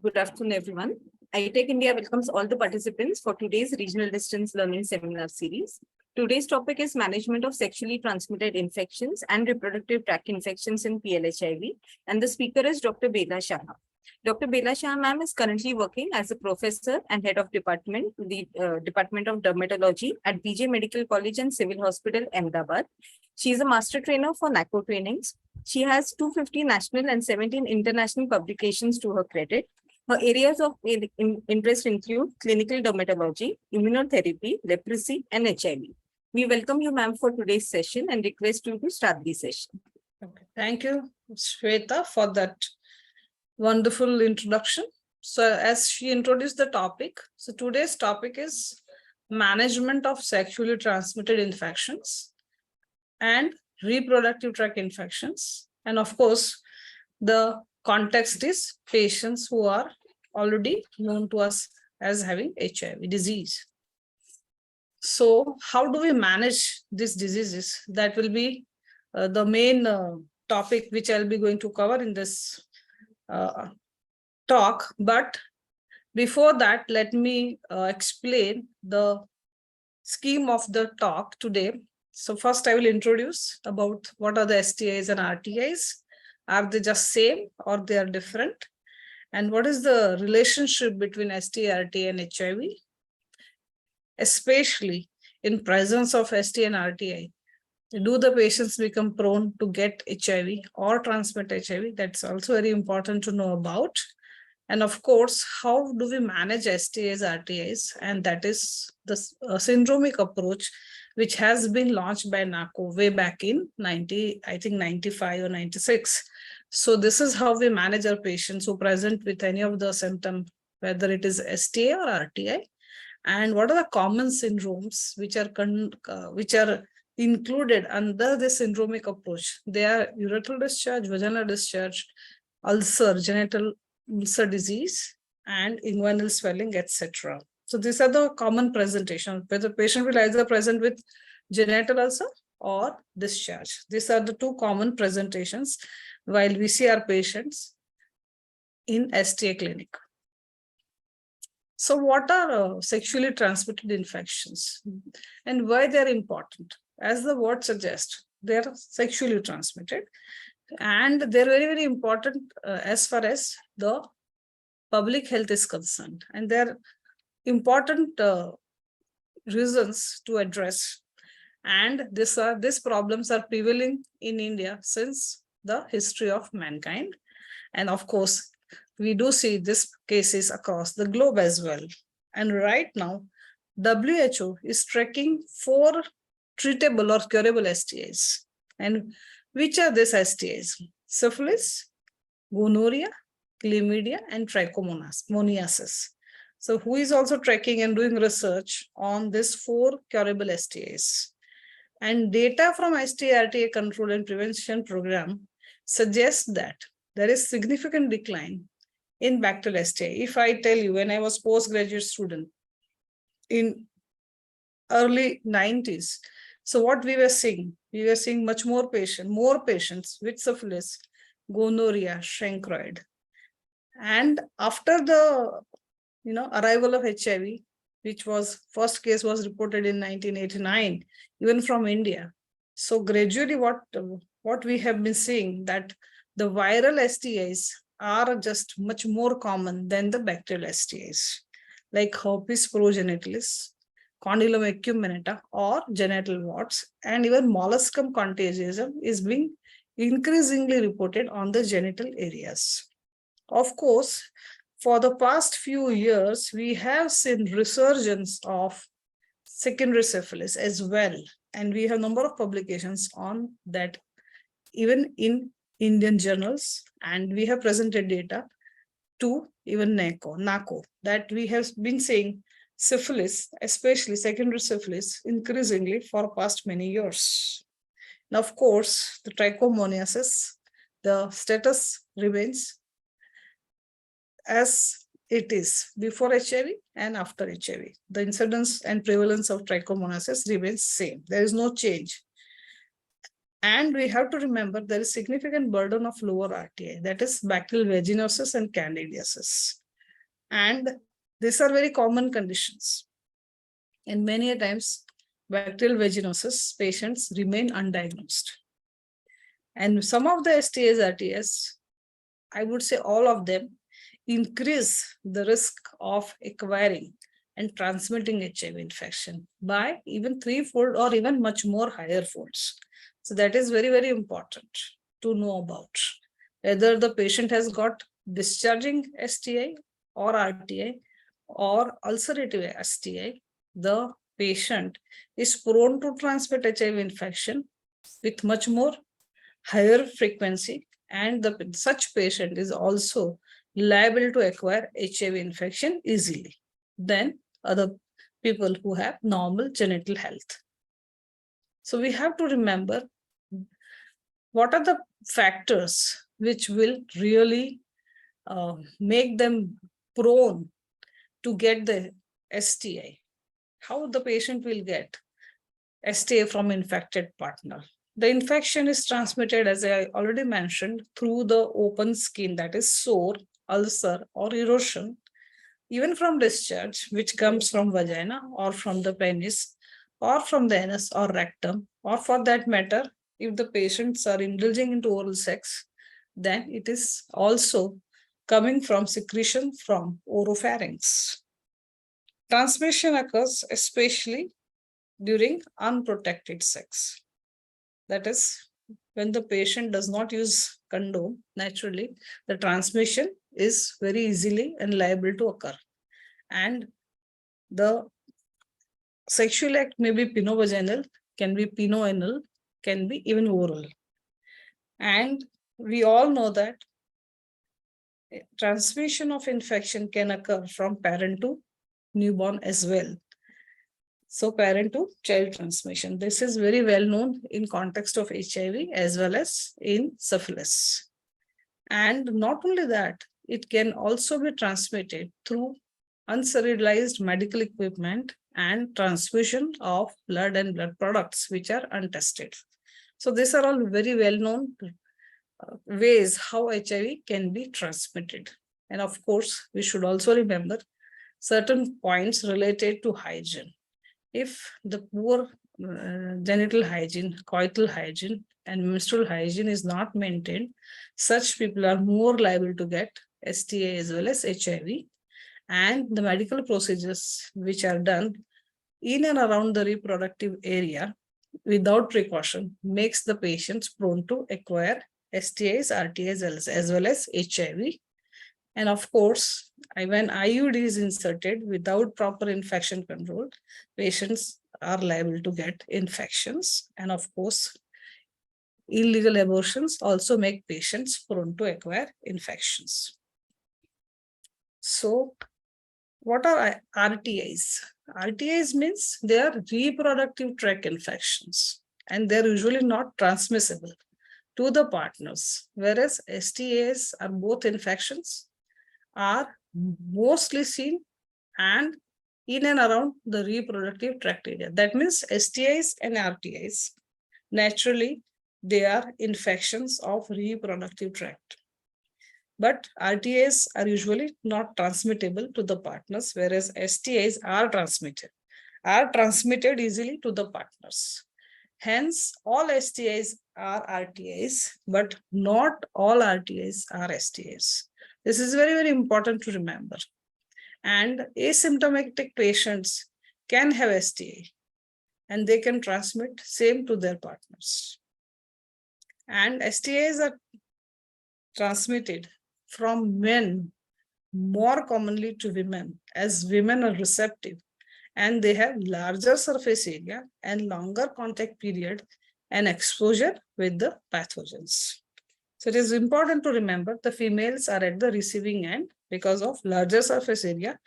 Good afternoon, everyone. iTech India welcomes all the participants for today's Regional Distance Learning Seminar Series. Today's topic is Management of Sexually Transmitted Infections and Reproductive Tract Infections in PLHIV, and the speaker is Dr. Bela Shah. Dr. Bela Shah ma'am is currently working as a professor and head of department, the Department of Dermatology at BJ Medical College and Civil Hospital, Ahmedabad. She is a master trainer for NACO trainings. She has 250 national and 17 international publications to her credit. Her areas of interest include clinical dermatology, immunotherapy, leprosy, and HIV. We welcome you, ma'am, for today's session and request you to start the session. Okay. Thank you, Shweta, for that wonderful introduction. So as she introduced the topic, so today's topic is management of sexually transmitted infections and reproductive tract infections. And of course, the context is patients who are already known to us as having HIV disease. So how do we manage these diseases? That will be the main topic which I'll be going to cover in this talk. But before that, let me explain the scheme of the talk today. So first I will introduce about what are the STIs and RTIs. Are they just same or they are different? And what is the relationship between STI, RTI and HIV? Especially in presence of STI and RTI, do the patients become prone to get HIV or transmit HIV? That's also very important to know about. And of course, how do we manage STIs, RTIs? And that is the syndromic approach, which has been launched by NACO way back in 95 or 96. So this is how we manage our patients who present with any of the symptoms, whether it is STI or RTI. And what are the common syndromes which are included under the syndromic approach? They are urethral discharge, vaginal discharge, ulcer, genital ulcer disease, and inguinal swelling, etc. So these are the common presentations, where the patient will either present with genital ulcer or discharge. These are the two common presentations while we see our patients in STA clinic. So what are sexually transmitted infections and why they're important? As the word suggests, they're sexually transmitted and they're very, very important as far as the public health is concerned. And they're important reasons to address. And these problems are prevailing in India since the history of mankind. And of course, we do see these cases across the globe as well. And right now, WHO is tracking 4 treatable or curable STIs. And which are these STIs? Syphilis, gonorrhea, chlamydia, and trichomoniasis. So who is also tracking and doing research on these 4 curable STIs? And data from STI-RTI control and prevention program suggests that there is significant decline in bacterial STI. If I tell you, when I was postgraduate student in early 90s, so what we were seeing much more patients with syphilis, gonorrhea, chancroid. And after the arrival of HIV, which was first case was reported in 1989, even from India. So gradually what we have been seeing that the viral STIs are just much more common than the bacterial STIs, like herpes progenitalis, condyloma acuminata, or genital warts, and even molluscum contagiosum is being increasingly reported on the genital areas. Of course, for the past few years, we have seen resurgence of secondary syphilis as well. And we have a number of publications on that, even in Indian journals. And we have presented data to even NACO, that we have been seeing syphilis, especially secondary syphilis, increasingly for past many years. Now, of course, the trichomoniasis, the status remains as it is before HIV and after HIV. The incidence and prevalence of trichomoniasis remains same. There is no change. And we have to remember there is significant burden of lower RTI, that is bacterial vaginosis and candidiasis. And these are very common conditions. And many a times, bacterial vaginosis patients remain undiagnosed. And some of the STIs, RTS, I would say all of them, increase the risk of acquiring and transmitting HIV infection by even threefold or even much more higher folds. So that is very, very important to know about. Whether the patient has got discharging STI or RTI or ulcerative STI, the patient is prone to transmit HIV infection with much more higher frequency, and such patient is also liable to acquire HIV infection easily than other people who have normal genital health. So we have to remember what are the factors which will really make them prone to get the STI. How the patient will get STI from infected partner. The infection is transmitted, as I already mentioned, through the open skin, that is sore, ulcer, or erosion, even from discharge, which comes from vagina or from the penis or from the anus or rectum, or for that matter, if the patients are indulging into oral sex, then it is also coming from secretion from oropharynx. Transmission occurs especially during unprotected sex. That is, when the patient does not use condom, naturally, the transmission is very easily and liable to occur. And the sexual act may be penovaginal, can be penoanal, can be even oral. And we all know that transmission of infection can occur from parent to newborn as well. So parent to child transmission. This is very well known in context of HIV as well as in syphilis. And not only that, it can also be transmitted through unserialized medical equipment and transfusion of blood and blood products which are untested. So these are all very well known ways how HIV can be transmitted. And of course, we should also remember certain points related to hygiene. If the poor genital hygiene, coital hygiene, and menstrual hygiene is not maintained, such people are more liable to get STI as well as HIV. And the medical procedures which are done in and around the reproductive area without precaution makes the patients prone to acquire STIs, RTIs, as well as HIV. And of course, when IUD is inserted without proper infection control, patients are liable to get infections. And of course, illegal abortions also make patients prone to acquire infections. So, what are RTIs? RTIs means they are reproductive tract infections, and they're usually not transmissible to the partners, whereas STIs are both infections, are mostly seen and in and around the reproductive tract area. That means STIs and RTIs, naturally, they are infections of reproductive tract. But RTIs are usually not transmittable to the partners, whereas STIs are transmitted easily to the partners. Hence, all STIs are RTIs, but not all RTIs are STIs. This is very, very important to remember. And asymptomatic patients can have STI, and they can transmit same to their partners. And STIs are transmitted from men more commonly to women, as women are receptive and they have larger surface area and longer contact period and exposure with the pathogens. So it is important to remember the females are at the receiving end because of larger surface area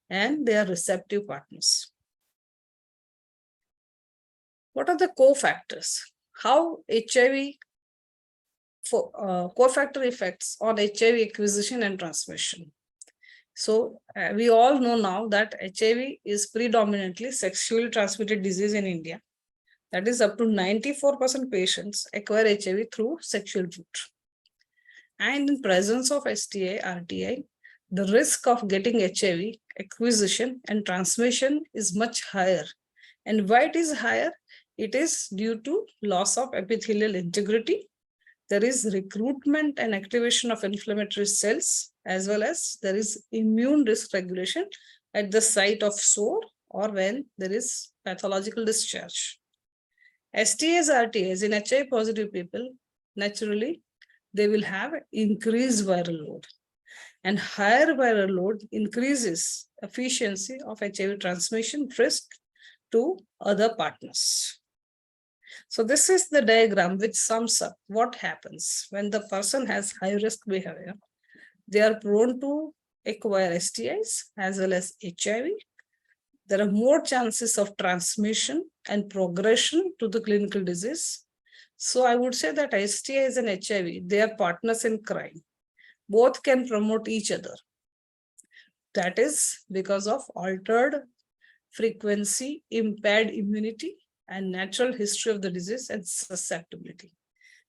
and they are receptive partners. What are the cofactors? How HIV cofactor effects on HIV acquisition and transmission. So we all know now that HIV is predominantly sexually transmitted disease in India. That is, up to 94% patients acquire HIV through sexual route. And in presence of STI, RTI, the risk of getting HIV acquisition and transmission is much higher. And why it is higher? It is due to loss of epithelial integrity. There is recruitment and activation of inflammatory cells, as well as there is immune dysregulation at the site of sore or when there is pathological discharge. STIs, RTIs in HIV positive people, naturally, they will have increased viral load. And higher viral load increases efficiency of HIV transmission risk to other partners. So this is the diagram which sums up what happens when the person has high risk behavior. They are prone to acquire STIs as well as HIV. There are more chances of transmission and progression to the clinical disease. So I would say that STIs and HIV, they are partners in crime. Both can promote each other. That is because of altered frequency, impaired immunity, and natural history of the disease and susceptibility.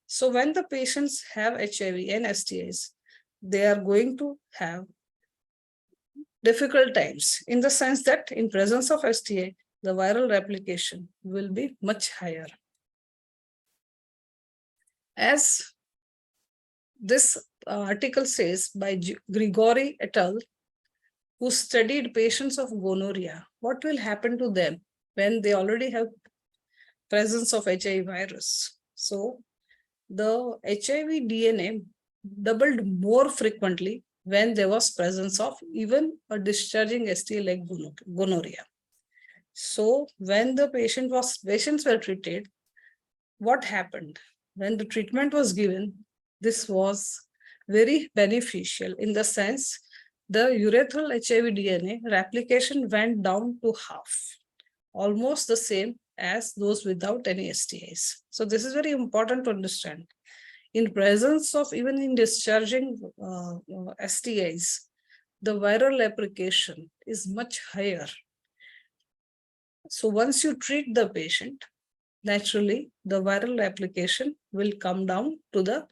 So when the patients have HIV and STIs, they are going to have difficult times in the sense that in presence of STI, the viral replication will be much higher. As this article says by Grigori et al., who studied patients of gonorrhea, what will happen to them when they already have presence of HIV virus? So the HIV DNA doubled more frequently when there was presence of even a discharging STI like gonorrhea. So when the patients were treated, what happened? When the treatment was given, this was very beneficial in the sense the urethral HIV DNA replication went down to half, almost the same as those without any STIs. So this is very important to understand. In presence of even in discharging STIs, the viral replication is much higher. So once you treat the patient, naturally the viral replication will come down to the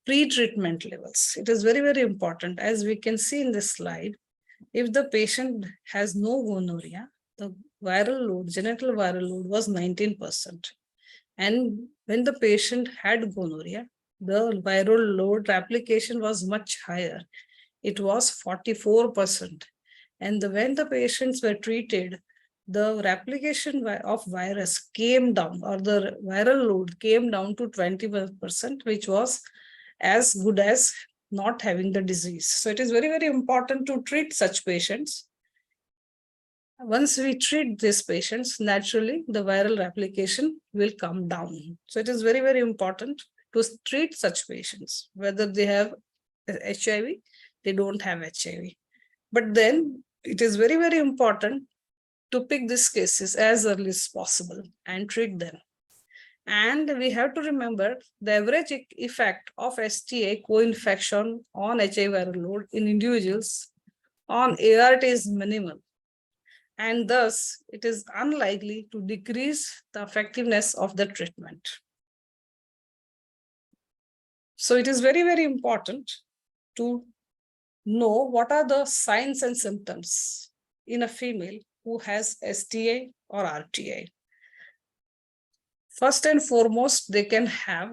pre-treatment levels. It is very, very important. As we can see in this slide, if the patient has no gonorrhea, the viral load, genital viral load was 19%. And when the patient had gonorrhea, the viral load replication was much higher. It was 44%. And when the patients were treated, the replication of virus came down, or the viral load came down to 21%, which was as good as not having the disease. So it is very, very important to treat such patients. Once we treat these patients, naturally the viral replication will come down. So it is very, very important to treat such patients, whether they have HIV, they don't have HIV. But then it is very, very important to pick these cases as early as possible and treat them. And we have to remember the average effect of STI co-infection on HIV viral load in individuals on ART is minimal. And thus, it is unlikely to decrease the effectiveness of the treatment. So it is very, very important to know what are the signs and symptoms in a female who has STI or RTI. First and foremost, they can have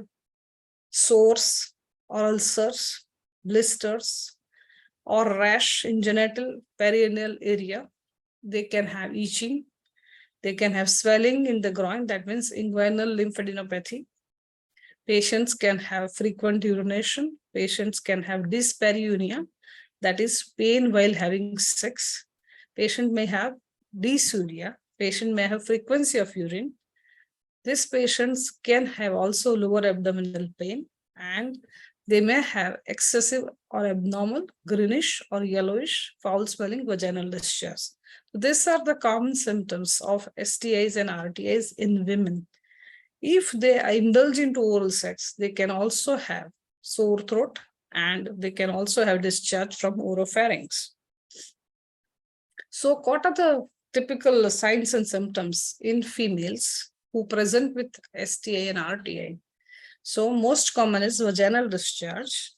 sores or ulcers, blisters, or rash in genital perineal area. They can have itching. They can have swelling in the groin, that means inguinal lymphadenopathy. Patients can have frequent urination. Patients can have dyspareunia, that is pain while having sex. Patient may have dysuria. Patient may have frequency of urine. These patients can have also lower abdominal pain, and they may have excessive or abnormal greenish or yellowish foul-smelling vaginal discharge. These are the common symptoms of STIs and RTIs in women. If they indulge into oral sex, they can also have sore throat, and they can also have discharge from oropharynx. So what are the typical signs and symptoms in females who present with STI and RTI? So most common is vaginal discharge.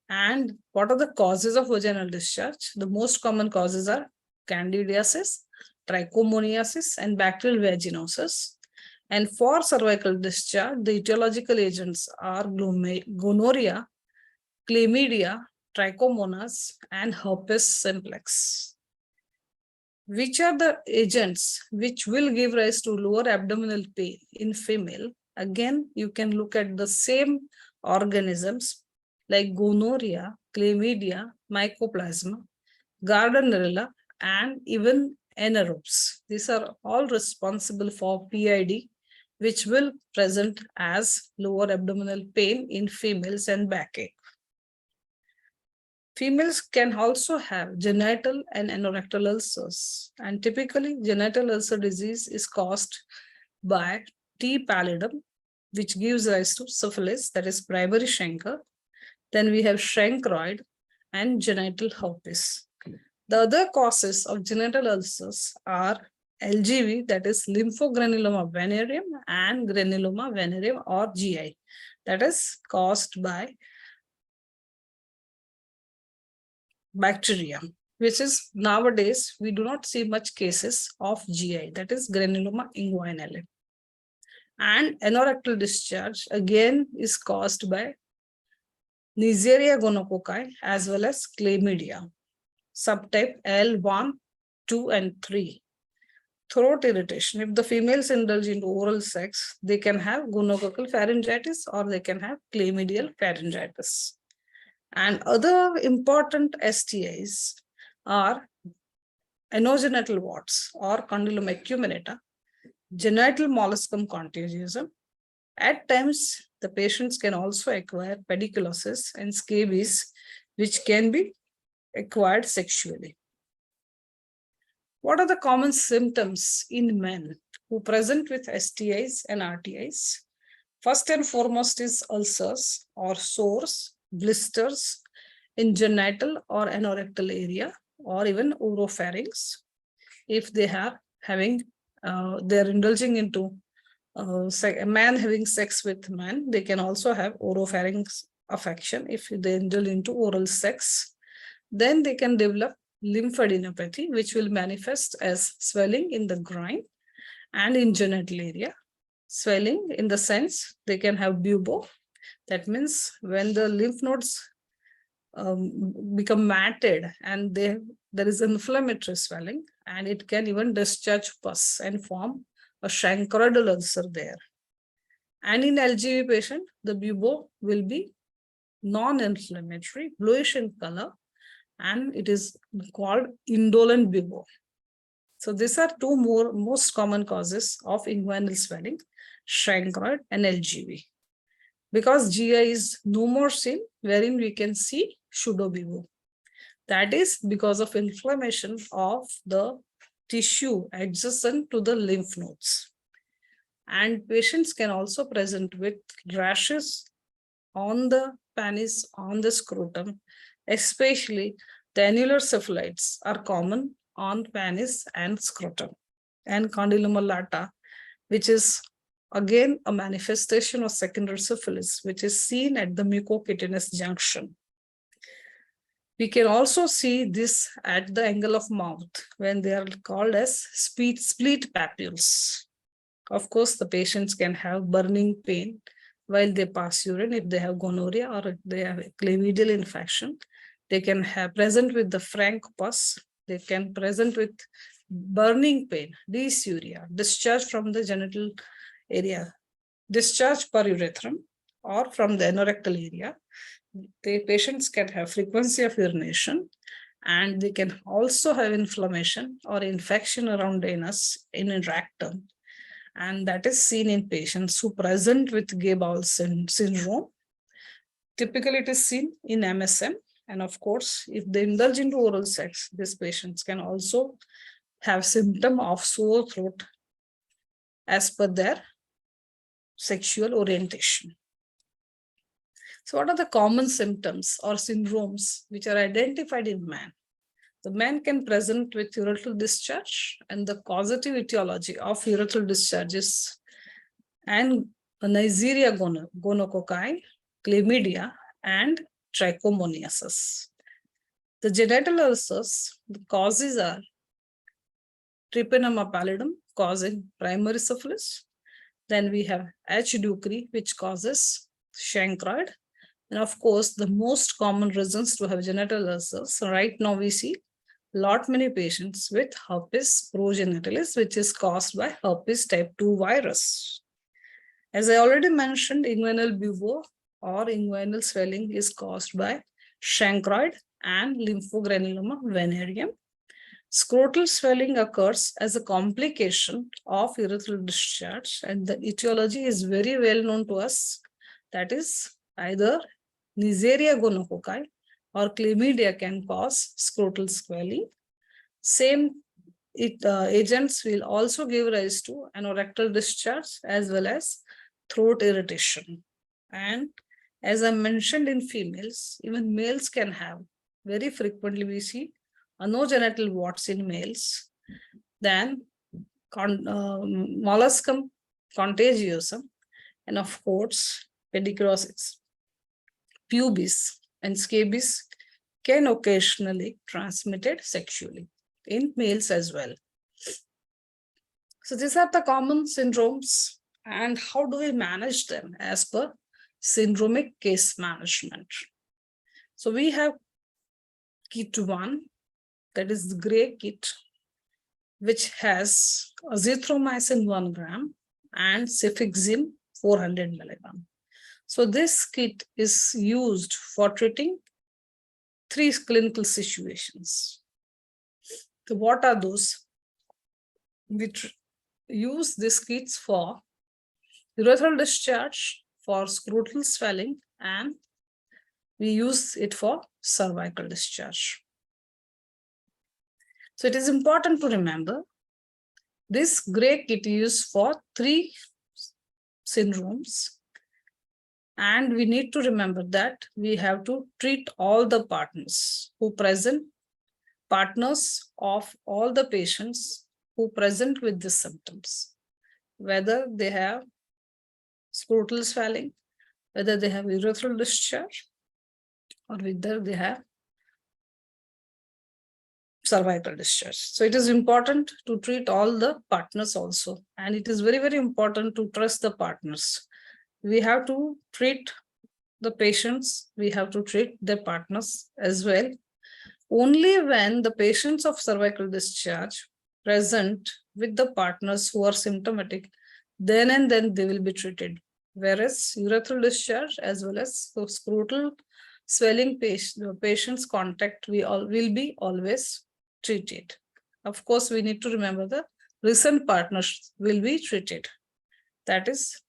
And what are the causes of vaginal discharge? The most common causes are candidiasis, trichomoniasis, and bacterial vaginosis. And for cervical discharge, the etiological agents are gonorrhea, chlamydia, trichomonas, and herpes simplex. Which are the agents which will give rise to lower abdominal pain in female? Again, you can look at the same organisms like gonorrhea, chlamydia, mycoplasma, Gardnerella, and even anaerobes. These are all responsible for PID, which will present as lower abdominal pain in females and backache. Females can also have genital and anorectal ulcers, and typically genital ulcer disease is caused by T. pallidum, which gives rise to syphilis, that is primary chancre. Then we have chancroid and genital herpes. The other causes of genital ulcers are LGV, that is lymphogranuloma venereum, and granuloma venereum or GI, that is caused by bacteria, which is nowadays we do not see much cases of GI, that is granuloma inguinale. And anorectal discharge again is caused by Neisseria gonococci as well as chlamydia, subtype L1, 2, and 3. Throat irritation. If the females indulge into oral sex, they can have gonococcal pharyngitis or they can have chlamydial pharyngitis. And other important STIs are anogenital warts or condylom acuminata, genital molluscum contagiosum. At times, the patients can also acquire pediculosis and scabies, which can be acquired sexually. What are the common symptoms in men who present with STIs and RTIs? First and foremost is ulcers or sores, blisters in genital or anorectal area, or even oropharynx. If they are having, they're indulging into a man having sex with man, they can also have oropharynx affection if they indulge into oral sex. Then they can develop lymphadenopathy, which will manifest as swelling in the groin and in genital area. Swelling in the sense they can have bubo. That means when the lymph nodes become matted and there is inflammatory swelling, and it can even discharge pus and form a chancroidal ulcer there. And in LGV patient, the bubo will be non-inflammatory, bluish in color, and it is called indolent bubo. So these are two most common causes of inguinal swelling, chancroid and LGV. Because GI is no more seen, wherein we can see pseudobubo. That is because of inflammation of the tissue adjacent to the lymph nodes. And patients can also present with rashes on the penis, on the scrotum, especially the annular syphilites are common on penis and scrotum. And condyloma lata, which is again a manifestation of secondary syphilis, which is seen at the mucocutaneous junction. We can also see this at the angle of mouth when they are called as split papules. Of course, the patients can have burning pain while they pass urine if they have gonorrhea or if they have a chlamydial infection. They can have present with the frank pus. They can present with burning pain, dysuria, discharge from the genital area, discharge per urethrum or from the anorectal area. The patients can have frequency of urination, and they can also have inflammation or infection around the anus in a rectum. And that is seen in patients who present with gay bowel syndrome. Typically, it is seen in MSM. And of course, if they indulge into oral sex, these patients can also have symptom of sore throat as per their sexual orientation. So what are the common symptoms or syndromes which are identified in man? The man can present with urethral discharge, and the causative etiology of urethral discharge is and Neisseria gonococci, chlamydia, and trichomoniasis. The genital ulcers, the causes are Treponema pallidum causing primary syphilis. Then we have H. ducreyi, which causes chancroid. And of course, the most common reasons to have genital ulcers. So right now we see lot many patients with herpes progenitalis, which is caused by herpes type 2 virus. As I already mentioned, inguinal bubo or inguinal swelling is caused by chancroid and lymphogranuloma venereum. Scrotal swelling occurs as a complication of urethral discharge, and the etiology is very well known to us. That is either Neisseria gonorrhoeae or chlamydia can cause scrotal swelling. Same agents will also give rise to anorectal discharge as well as throat irritation. And as I mentioned in females, even males can have. Very frequently we see anogenital warts in males. Then molluscum contagiosum, and of course pediculosis, pubis and scabies can occasionally transmitted sexually in males as well. So these are the common syndromes, and how do we manage them as per syndromic case management? So we have kit 1, that is the gray kit, which has azithromycin 1 gram and cefixime 400 milligram. So this kit is used for treating 3 clinical situations. So what are those? We use these kits for urethral discharge, for scrotal swelling, and we use it for cervical discharge. So it is important to remember this gray kit is used for 3 syndromes. And we need to remember that we have to treat all the partners of all the patients who present with the symptoms, whether they have scrotal swelling, whether they have urethral discharge, or whether they have cervical discharge. So it is important to treat all the partners also. And it is very, very important to trust the partners. We have to treat the patients, we have to treat their partners as well. Only when the patients of cervical discharge present with the partners who are symptomatic, then and then they will be treated. Whereas urethral discharge as well as scrotal swelling patients contact will be always treated. Of course, we need to remember the recent partners will be treated. That is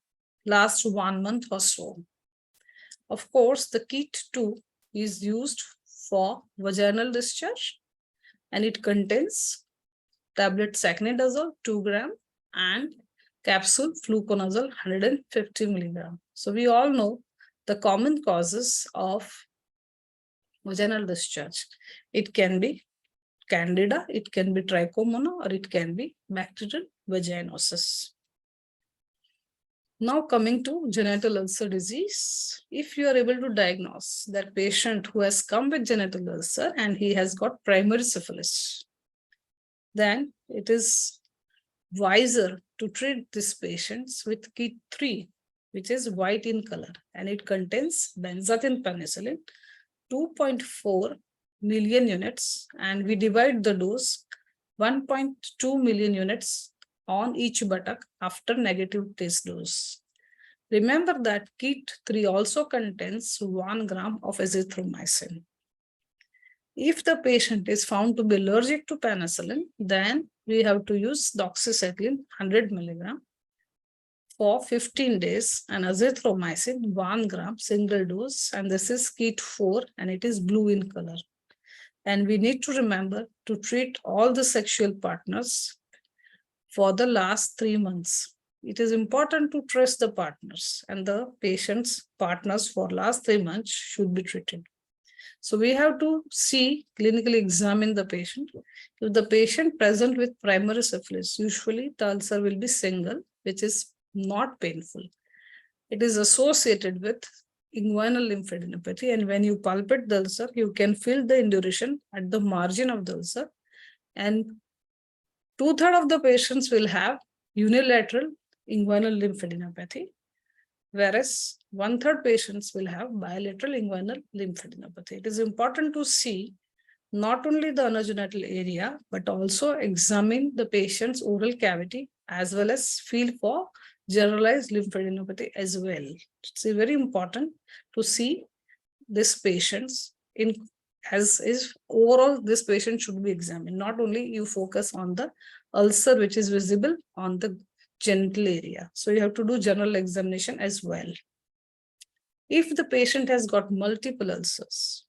last 1 month or so. Of course, the kit 2 is used for vaginal discharge, and it contains tablet sacnidazole 2 gram and capsule fluconazole 150 milligram. So we all know the common causes of vaginal discharge. It can be candida, it can be trichomona, or it can be bacterial vaginosis. Now coming to genital ulcer disease, if you are able to diagnose that patient who has come with genital ulcer and he has got primary syphilis, then it is wiser to treat these patients with kit 3, which is white in color, and it contains benzathine penicillin 2.4 million units, and we divide the dose 1.2 million units on each buttock after negative test dose. Remember that kit 3 also contains 1 gram of azithromycin. If the patient is found to be allergic to penicillin, then we have to use doxycycline 100 milligram for 15 days and azithromycin 1 gram single dose, and this is kit 4 and it is blue in color. And we need to remember to treat all the sexual partners for the last 3 months. It is important to trust the partners, and the patient's partners for last 3 months should be treated. So we have to clinically examine the patient. If the patient present with primary syphilis, usually the ulcer will be single, which is not painful. It is associated with inguinal lymphadenopathy. And when you palpate the ulcer, you can feel the induration at the margin of the ulcer. And 2/3 of the patients will have unilateral inguinal lymphadenopathy, whereas 1/3 patients will have bilateral inguinal lymphadenopathy. It is important to see not only the anogenital area, but also examine the patient's oral cavity as well as feel for generalized lymphadenopathy as well. It's very important to see this patient's in as is overall this patient should be examined. Not only you focus on the ulcer which is visible on the genital area. So you have to do general examination as well. If the patient has got multiple ulcers,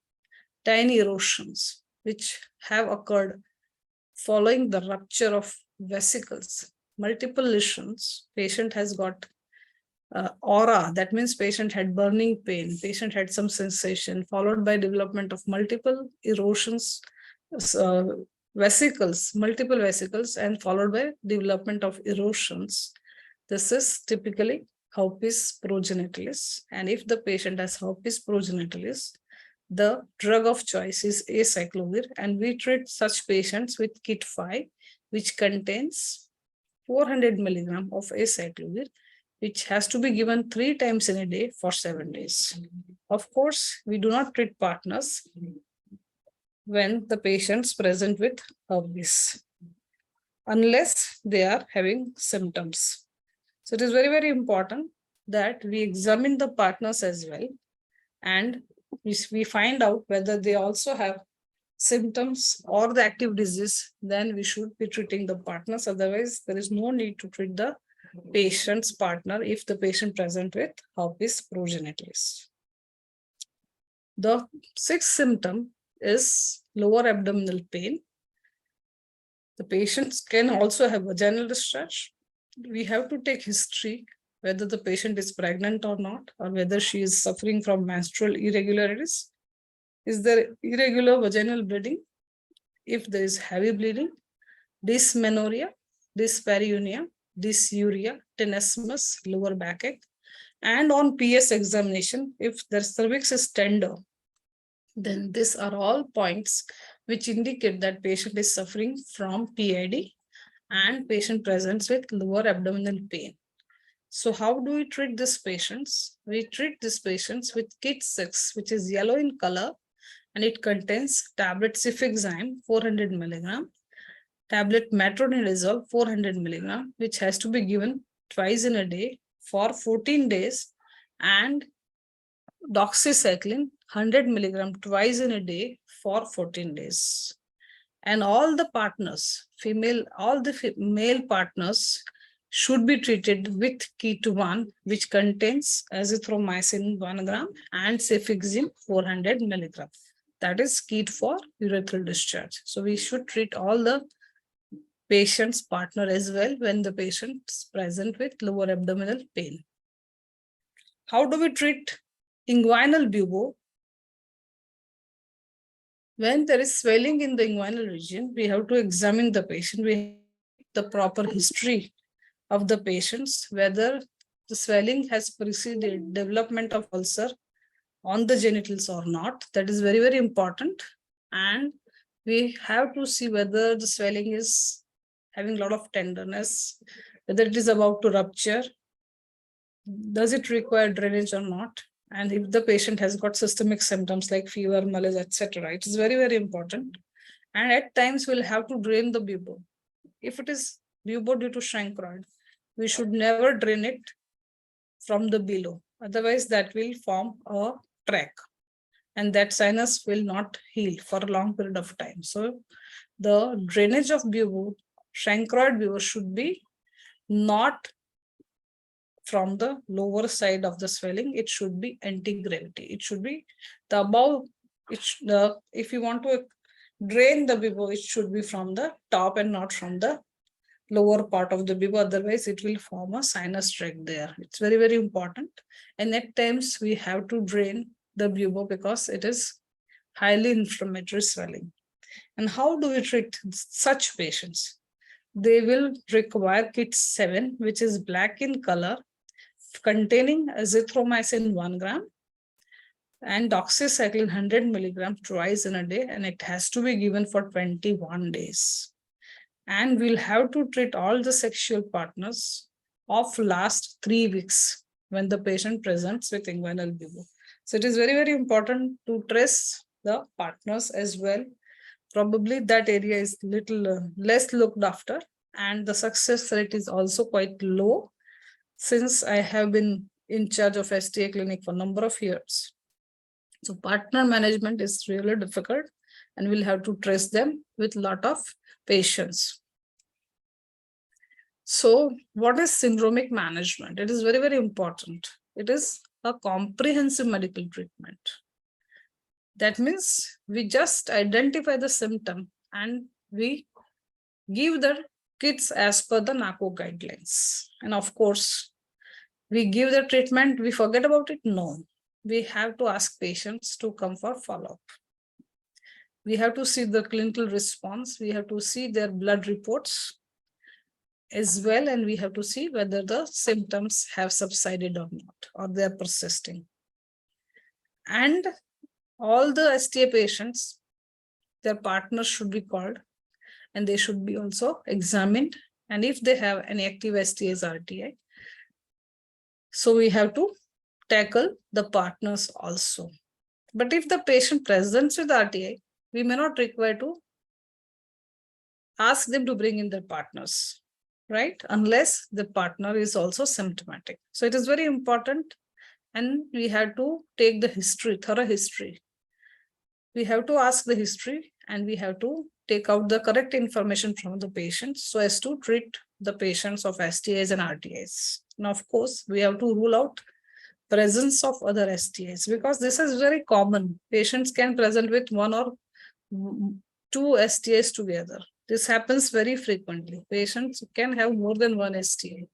tiny erosions which have occurred following the rupture of vesicles, multiple lesions, patient has got aura, that means patient had burning pain, patient had some sensation, followed by development of multiple erosions, vesicles, multiple vesicles, and followed by development of erosions. This is typically herpes progenitalis. And if the patient has herpes progenitalis, the drug of choice is acyclovir, and we treat such patients with kit 5, which contains 400 milligram of acyclovir, which has to be given 3 times in a day for 7 days. Of course, we do not treat partners when the patients present with herpes, unless they are having symptoms. So it is very, very important that we examine the partners as well, and we find out whether they also have symptoms or the active disease. Then we should be treating the partners. Otherwise, there is no need to treat the patient's partner if the patient present with herpes progenitalis. The 6th symptom is lower abdominal pain. The patients can also have vaginal discharge. We have to take history whether the patient is pregnant or not, or whether she is suffering from menstrual irregularities. Is there irregular vaginal bleeding? If there is heavy bleeding, dysmenorrhea, dyspareunia, dysuria, tenesmus, lower backache, and on PS examination, if the cervix is tender, then these are all points which indicate that patient is suffering from PID and patient presents with lower abdominal pain. So how do we treat these patients? We treat these patients with kit 6, which is yellow in color, and it contains tablet cefixime 400 milligram, tablet metronidazole 400 milligram, which has to be given twice in a day for 14 days, and doxycycline 100 milligram twice in a day for 14 days. And all the partners, all the male partners should be treated with kit 1, which contains azithromycin 1 gram and cefixime 400 milligram. That is kit for urethral discharge. So we should treat all the patient's partner as well when the patient is present with lower abdominal pain. How do we treat inguinal bubo? When there is swelling in the inguinal region, we have to examine the patient. We have the proper history of the patients, whether the swelling has preceded development of ulcer on the genitals or not. That is very, very important. And we have to see whether the swelling is having a lot of tenderness, whether it is about to rupture, does it require drainage or not, and if the patient has got systemic symptoms like fever, malaise, etc. It is very, very important. And at times we'll have to drain the bubo. If it is bubo due to chancroid, we should never drain it from the below. Otherwise, that will form a track, and that sinus will not heal for a long period of time. So the drainage of bubo, chancroid bubo, should be not from the lower side of the swelling. It should be anti-gravity. It should be the above. If you want to drain the bubo, it should be from the top and not from the lower part of the bubo. Otherwise, it will form a sinus tract there. It's very, very important. And at times we have to drain the bubo because it is highly inflammatory swelling. And how do we treat such patients? They will require kit 7, which is black in color, containing azithromycin 1 gram, and doxycycline 100 milligrams twice in a day, and it has to be given for 21 days. And we'll have to treat all the sexual partners of last 3 weeks when the patient presents with inguinal BIBO. So it is very, very important to trace the partners as well. Probably that area is little less looked after, and the success rate is also quite low since I have been in charge of STA clinic for a number of years. So partner management is really difficult, and we'll have to trace them with a lot of patience. So what is syndromic management? It is very, very important. It is a comprehensive medical treatment. That means we just identify the symptom and we give the kits as per the NACO guidelines. And of course, we give the treatment, we forget about it? No. We have to ask patients to come for follow-up. We have to see the clinical response. We have to see their blood reports as well, and we have to see whether the symptoms have subsided or not, or they are persisting. And all the STA patients, their partners should be called, and they should be also examined. And if they have any active STIs, RTI, so we have to tackle the partners also. But if the patient presents with RTI, we may not require to ask them to bring in their partners, right? Unless the partner is also symptomatic. So it is very important, and we have to take the history, thorough history. We have to ask the history, and we have to take out the correct information from the patients so as to treat the patients of STIs and RTIs. Now, of course, we have to rule out presence of other STIs, because this is very common. Patients can present with one or two STIs together. This happens very frequently. Patients can have more than one STI.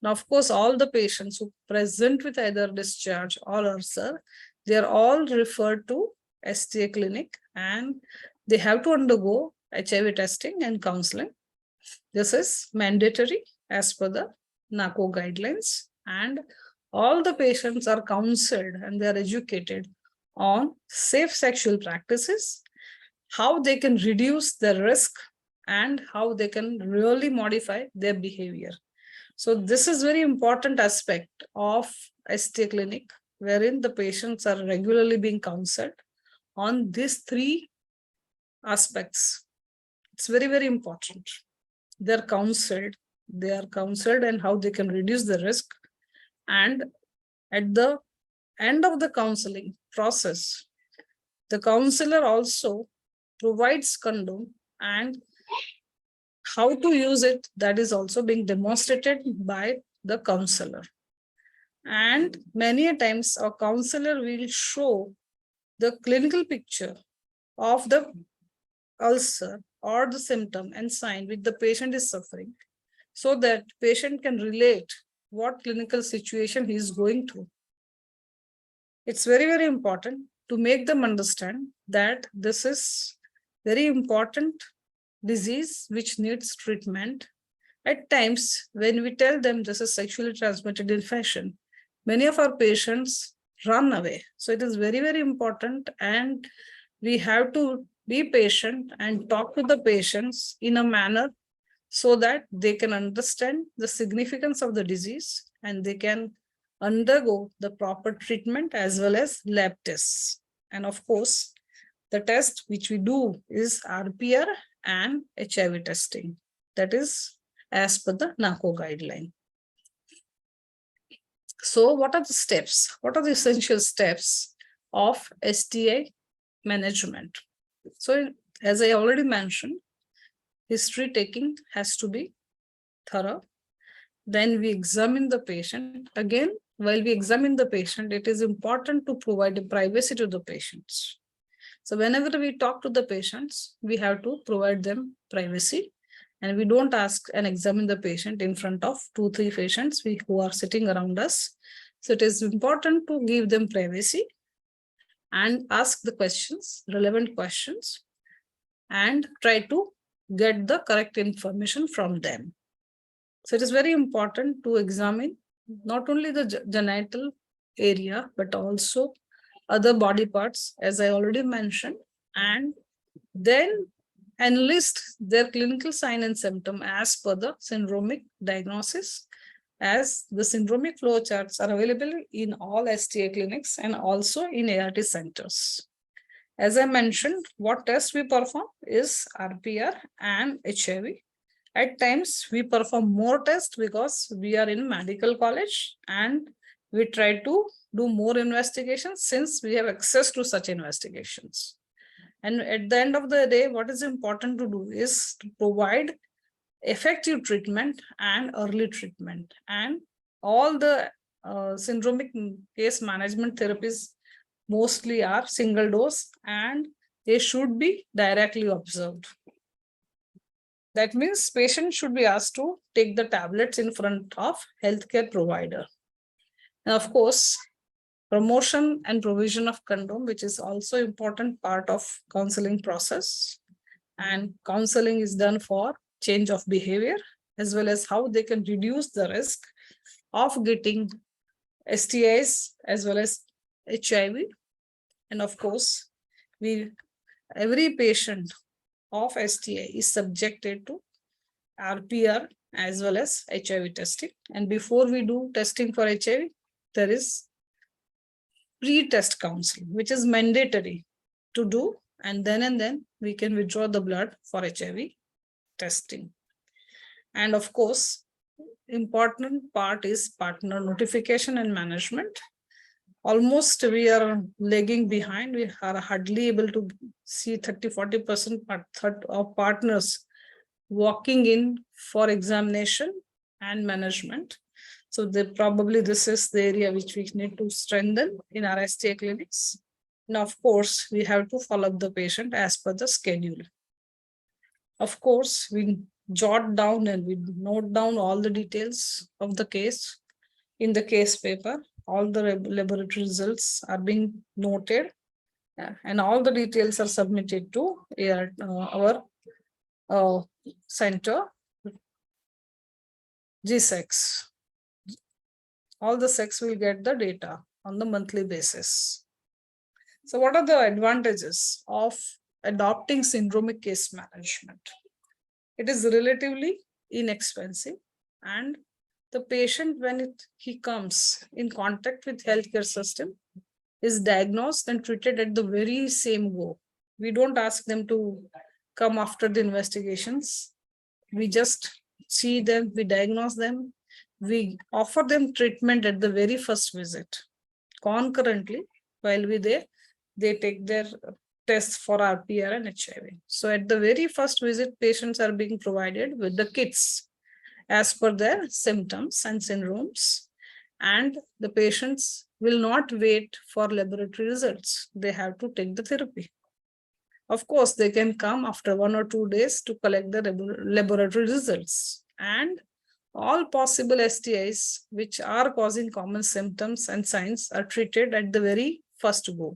Now, of course, all the patients who present with either discharge or ulcer, they are all referred to STA clinic, and they have to undergo HIV testing and counseling. This is mandatory as per the NACO guidelines, and all the patients are counseled and they are educated on safe sexual practices, how they can reduce the risk, and how they can really modify their behavior. So this is very important aspect of STA clinic, wherein the patients are regularly being counseled on these three aspects. It's very, very important. They're counseled, and how they can reduce the risk. And at the end of the counseling process, the counselor also provides condom, and how to use it, that is also being demonstrated by the counselor. And many a times a counselor will show the clinical picture of the ulcer or the symptom and sign which the patient is suffering, so that patient can relate what clinical situation he is going through. It's very, very important to make them understand that this is very important disease which needs treatment. At times, when we tell them this is sexually transmitted infection, many of our patients run away. So it is very, very important, and we have to be patient and talk to the patients in a manner so that they can understand the significance of the disease, and they can undergo the proper treatment as well as lab tests. And of course, the test which we do is RPR and HIV testing. That is as per the NACO guideline. So what are the steps? What are the essential steps of STI management? So as I already mentioned, history taking has to be thorough. Then we examine the patient. Again, while we examine the patient, it is important to provide a privacy to the patients. So whenever we talk to the patients, we have to provide them privacy, and we don't ask and examine the patient in front of 2-3 patients who are sitting around us. So it is important to give them privacy and ask the questions, relevant questions, and try to get the correct information from them. So it is very important to examine not only the genital area, but also other body parts, as I already mentioned, and then enlist their clinical sign and symptom as per the syndromic diagnosis, as the syndromic flow charts are available in all STI clinics and also in ART centers. As I mentioned, what tests we perform is RPR and HIV. At times, we perform more tests because we are in medical college and we try to do more investigations since we have access to such investigations. And at the end of the day, what is important to do is to provide effective treatment and early treatment. And all the syndromic case management therapies mostly are single dose and they should be directly observed. That means patients should be asked to take the tablets in front of healthcare provider. And of course, promotion and provision of condom, which is also important part of counseling process. And counseling is done for change of behavior as well as how they can reduce the risk of getting STIs as well as HIV. And of course, every patient of STI is subjected to RPR as well as HIV testing. And before we do testing for HIV, there is pre-test counseling, which is mandatory to do. And then we can withdraw the blood for HIV testing. And of course, important part is partner notification and management. Almost we are lagging behind. We are hardly able to see 30-40% of partners walking in for examination and management. So this is the area which we need to strengthen in our STI clinics. Now, of course, we have to follow up the patient as per the schedule. Of course, we jot down and we note down all the details of the case in the case paper. All the laboratory results are being noted and all the details are submitted to our center, G6. All the sex will get the data on the monthly basis. So what are the advantages of adopting syndromic case management? It is relatively inexpensive, and the patient, when he comes in contact with healthcare system, is diagnosed and treated at the very same go. We don't ask them to come after the investigations. We just see them, we diagnose them, we offer them treatment at the very first visit. Concurrently, while they take their tests for RPR and HIV. So at the very first visit, patients are being provided with the kits as per their symptoms and syndromes. And the patients will not wait for laboratory results. They have to take the therapy. Of course, they can come after 1 or 2 days to collect the laboratory results. And all possible STIs which are causing common symptoms and signs are treated at the very first go.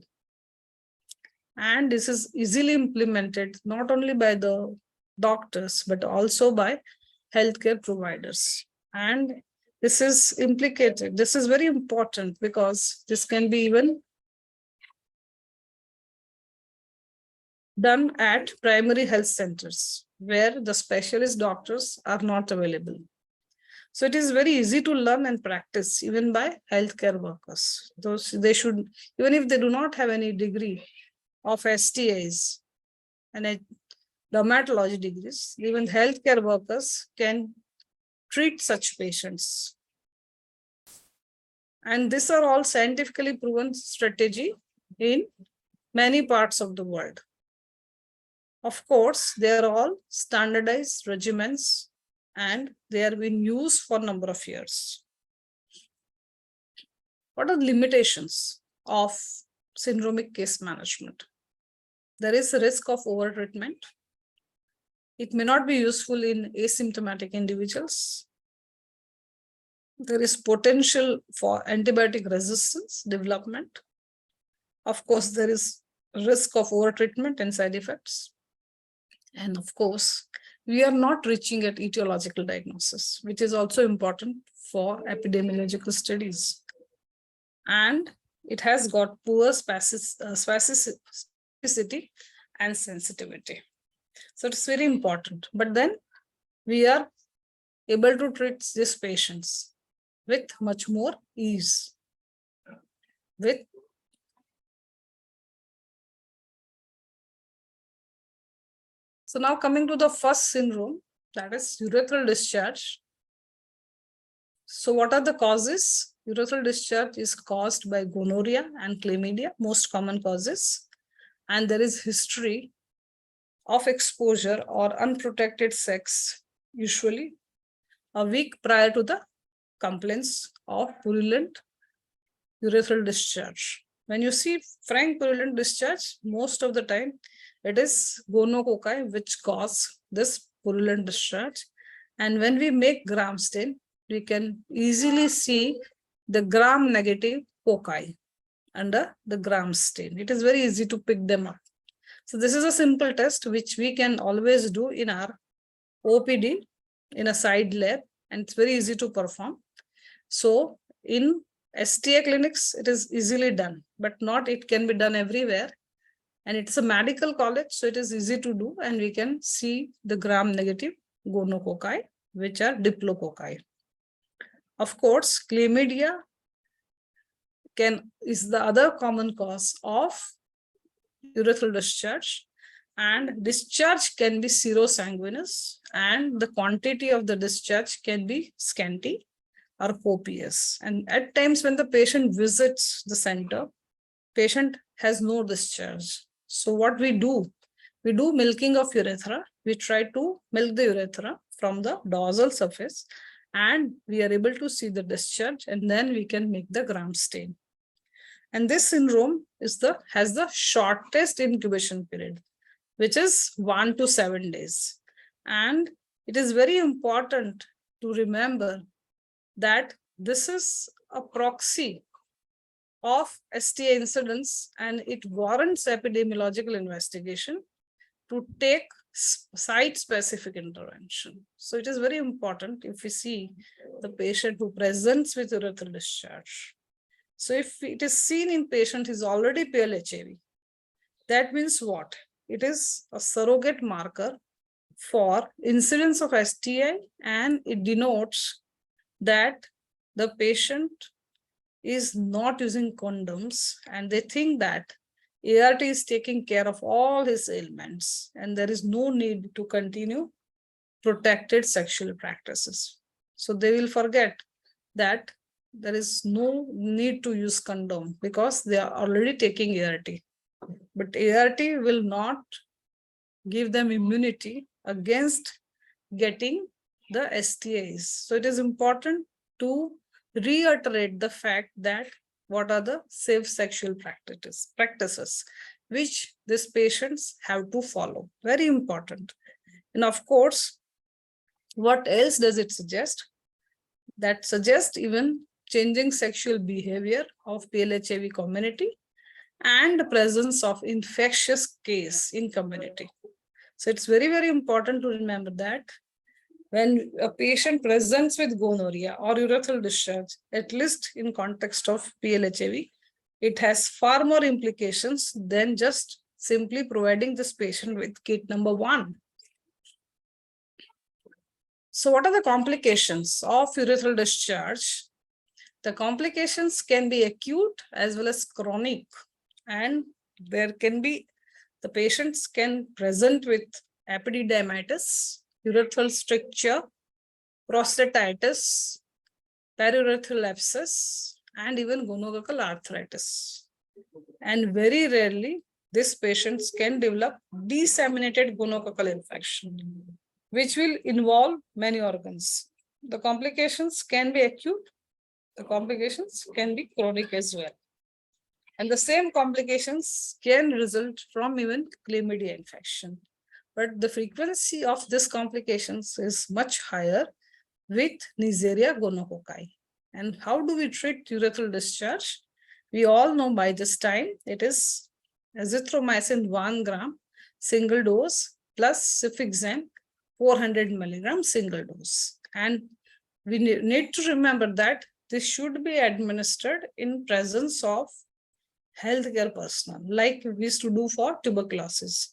And this is easily implemented not only by the doctors, but also by healthcare providers. And this is implicated. This is very important because this can be even done at primary health centers where the specialist doctors are not available. So it is very easy to learn and practice even by healthcare workers. They should, even if they do not have any degree of STIs and dermatology degrees, even healthcare workers can treat such patients. And these are all scientifically proven strategy in many parts of the world. Of course, they are all standardized regimens and they are being used for a number of years. What are the limitations of syndromic case management? There is a risk of overtreatment. It may not be useful in asymptomatic individuals. There is potential for antibiotic resistance development. Of course, there is risk of overtreatment and side effects. And of course, we are not reaching at etiological diagnosis, which is also important for epidemiological studies. And it has got poor specificity and sensitivity. So it's very important. But then we are able to treat these patients with much more ease. So now coming to the first syndrome, that is urethral discharge. So what are the causes? Urethral discharge is caused by gonorrhea and chlamydia, most common causes. And there is history of exposure or unprotected sex, usually a week prior to the complaints of purulent urethral discharge. When you see frank purulent discharge, most of the time it is gonococci which cause this purulent discharge. And when we make gram stain, we can easily see the gram negative cocci under the gram stain. It is very easy to pick them up. So this is a simple test which we can always do in our OPD in a side lab, and it's very easy to perform. So in STI clinics, it is easily done, but not it can be done everywhere. And it's a medical college, so it is easy to do, and we can see the gram negative gonococci, which are diplococci. Of course, chlamydia is the other common cause of urethral discharge, and discharge can be serosanguinous, and the quantity of the discharge can be scanty or copious. And at times when the patient visits the center, patient has no discharge. So what we do milking of urethra. We try to milk the urethra from the dorsal surface, and we are able to see the discharge, and then we can make the gram stain. And this syndrome has the shortest incubation period, which is 1 to 7 days. And it is very important to remember that this is a proxy of STI incidence, and it warrants epidemiological investigation to take site-specific intervention. So it is very important if we see the patient who presents with urethral discharge. So if it is seen in patient is already PLHIV, that means what? It is a surrogate marker for incidence of STI, and it denotes that the patient is not using condoms, and they think that ART is taking care of all his ailments, and there is no need to continue protected sexual practices. So they will forget that there is no need to use condom because they are already taking ART. But ART will not give them immunity against getting the STIs. So it is important to reiterate the fact that what are the safe sexual practices which these patients have to follow. Very important. And of course, what else does it suggest? That suggests even changing sexual behavior of PLHIV community and the presence of infectious case in community. So it's very, very important to remember that when a patient presents with gonorrhea or urethral discharge, at least in context of PLHIV, it has far more implications than just simply providing this patient with kit number 1. So what are the complications of urethral discharge? The complications can be acute as well as chronic, and there can be, the patients can present with epididymitis, urethral stricture, prostatitis, periurethral abscess, and even gonococcal arthritis. And very rarely, these patients can develop disseminated gonococcal infection, which will involve many organs. The complications can be acute, the complications can be chronic as well. And the same complications can result from even chlamydia infection. But the frequency of these complications is much higher with Neisseria gonococci. And how do we treat urethral discharge? We all know by this time it is azithromycin 1 gram single dose plus cefixime 400 milligram single dose. And we need to remember that this should be administered in presence of healthcare personnel, like we used to do for tuberculosis.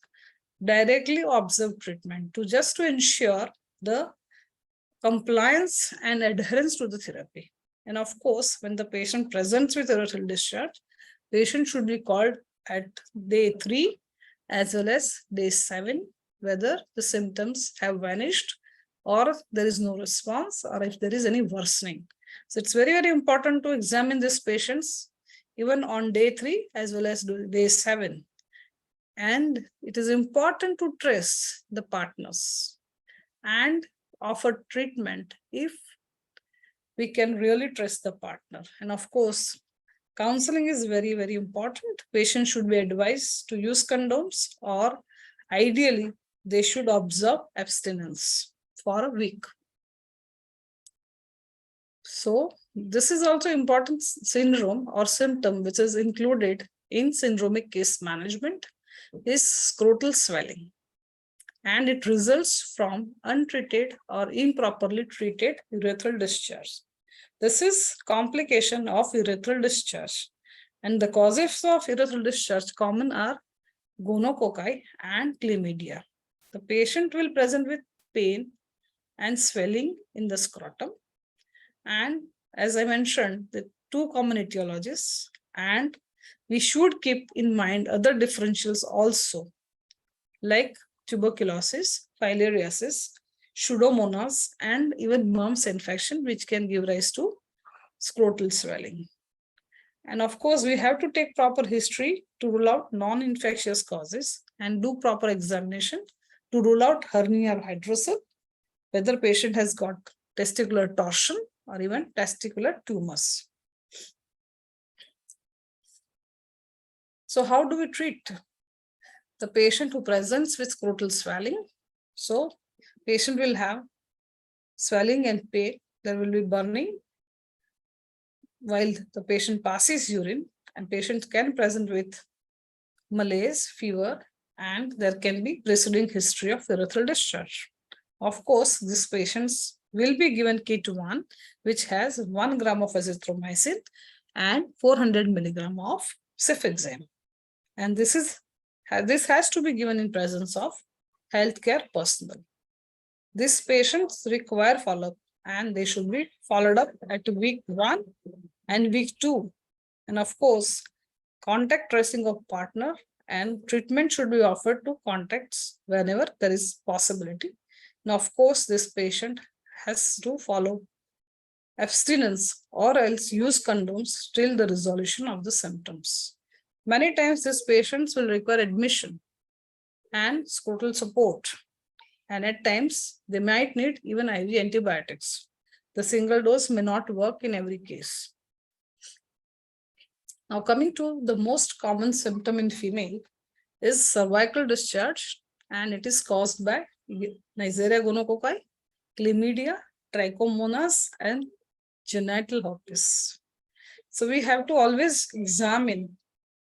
Directly observe treatment to ensure the compliance and adherence to the therapy. And of course, when the patient presents with urethral discharge, patient should be called at day 3 as well as day 7, whether the symptoms have vanished or there is no response or if there is any worsening. So it's very, very important to examine these patients even on day 3 as well as day 7. And it is important to trace the partners and offer treatment if we can really trace the partner. And of course, counseling is very, very important. Patients should be advised to use condoms, or ideally, they should observe abstinence for a week. So this is also important syndrome or symptom which is included in syndromic case management is scrotal swelling. And it results from untreated or improperly treated urethral discharge. This is complication of urethral discharge. And the causes of urethral discharge common are gonococci and chlamydia. The patient will present with pain and swelling in the scrotum. And as I mentioned, the two common etiologies, and we should keep in mind other differentials also, like tuberculosis, filariasis, pseudomonas, and even mumps infection, which can give rise to scrotal swelling. And of course, we have to take proper history to rule out non-infectious causes and do proper examination to rule out hernia or hydrocele, whether patient has got testicular torsion or even testicular tumors. So how do we treat the patient who presents with scrotal swelling? So patient will have swelling and pain. There will be burning while the patient passes urine, and patient can present with malaise, fever, and there can be preceding history of urethral discharge. Of course, these patients will be given K2-1, which has 1 gram of azithromycin and 400 milligram of cefixime. And this has to be given in presence of healthcare personnel. These patients require follow-up, and they should be followed up at week 1 and week 2. And of course, contact tracing of partner and treatment should be offered to contacts whenever there is possibility. Now, of course, this patient has to follow abstinence or else use condoms till the resolution of the symptoms. Many times these patients will require admission and scrotal support. And at times, they might need even IV antibiotics. The single dose may not work in every case. Now, coming to the most common symptom in female is cervical discharge, and it is caused by Neisseria gonococcus, chlamydia, trichomonas, and genital herpes. So we have to always examine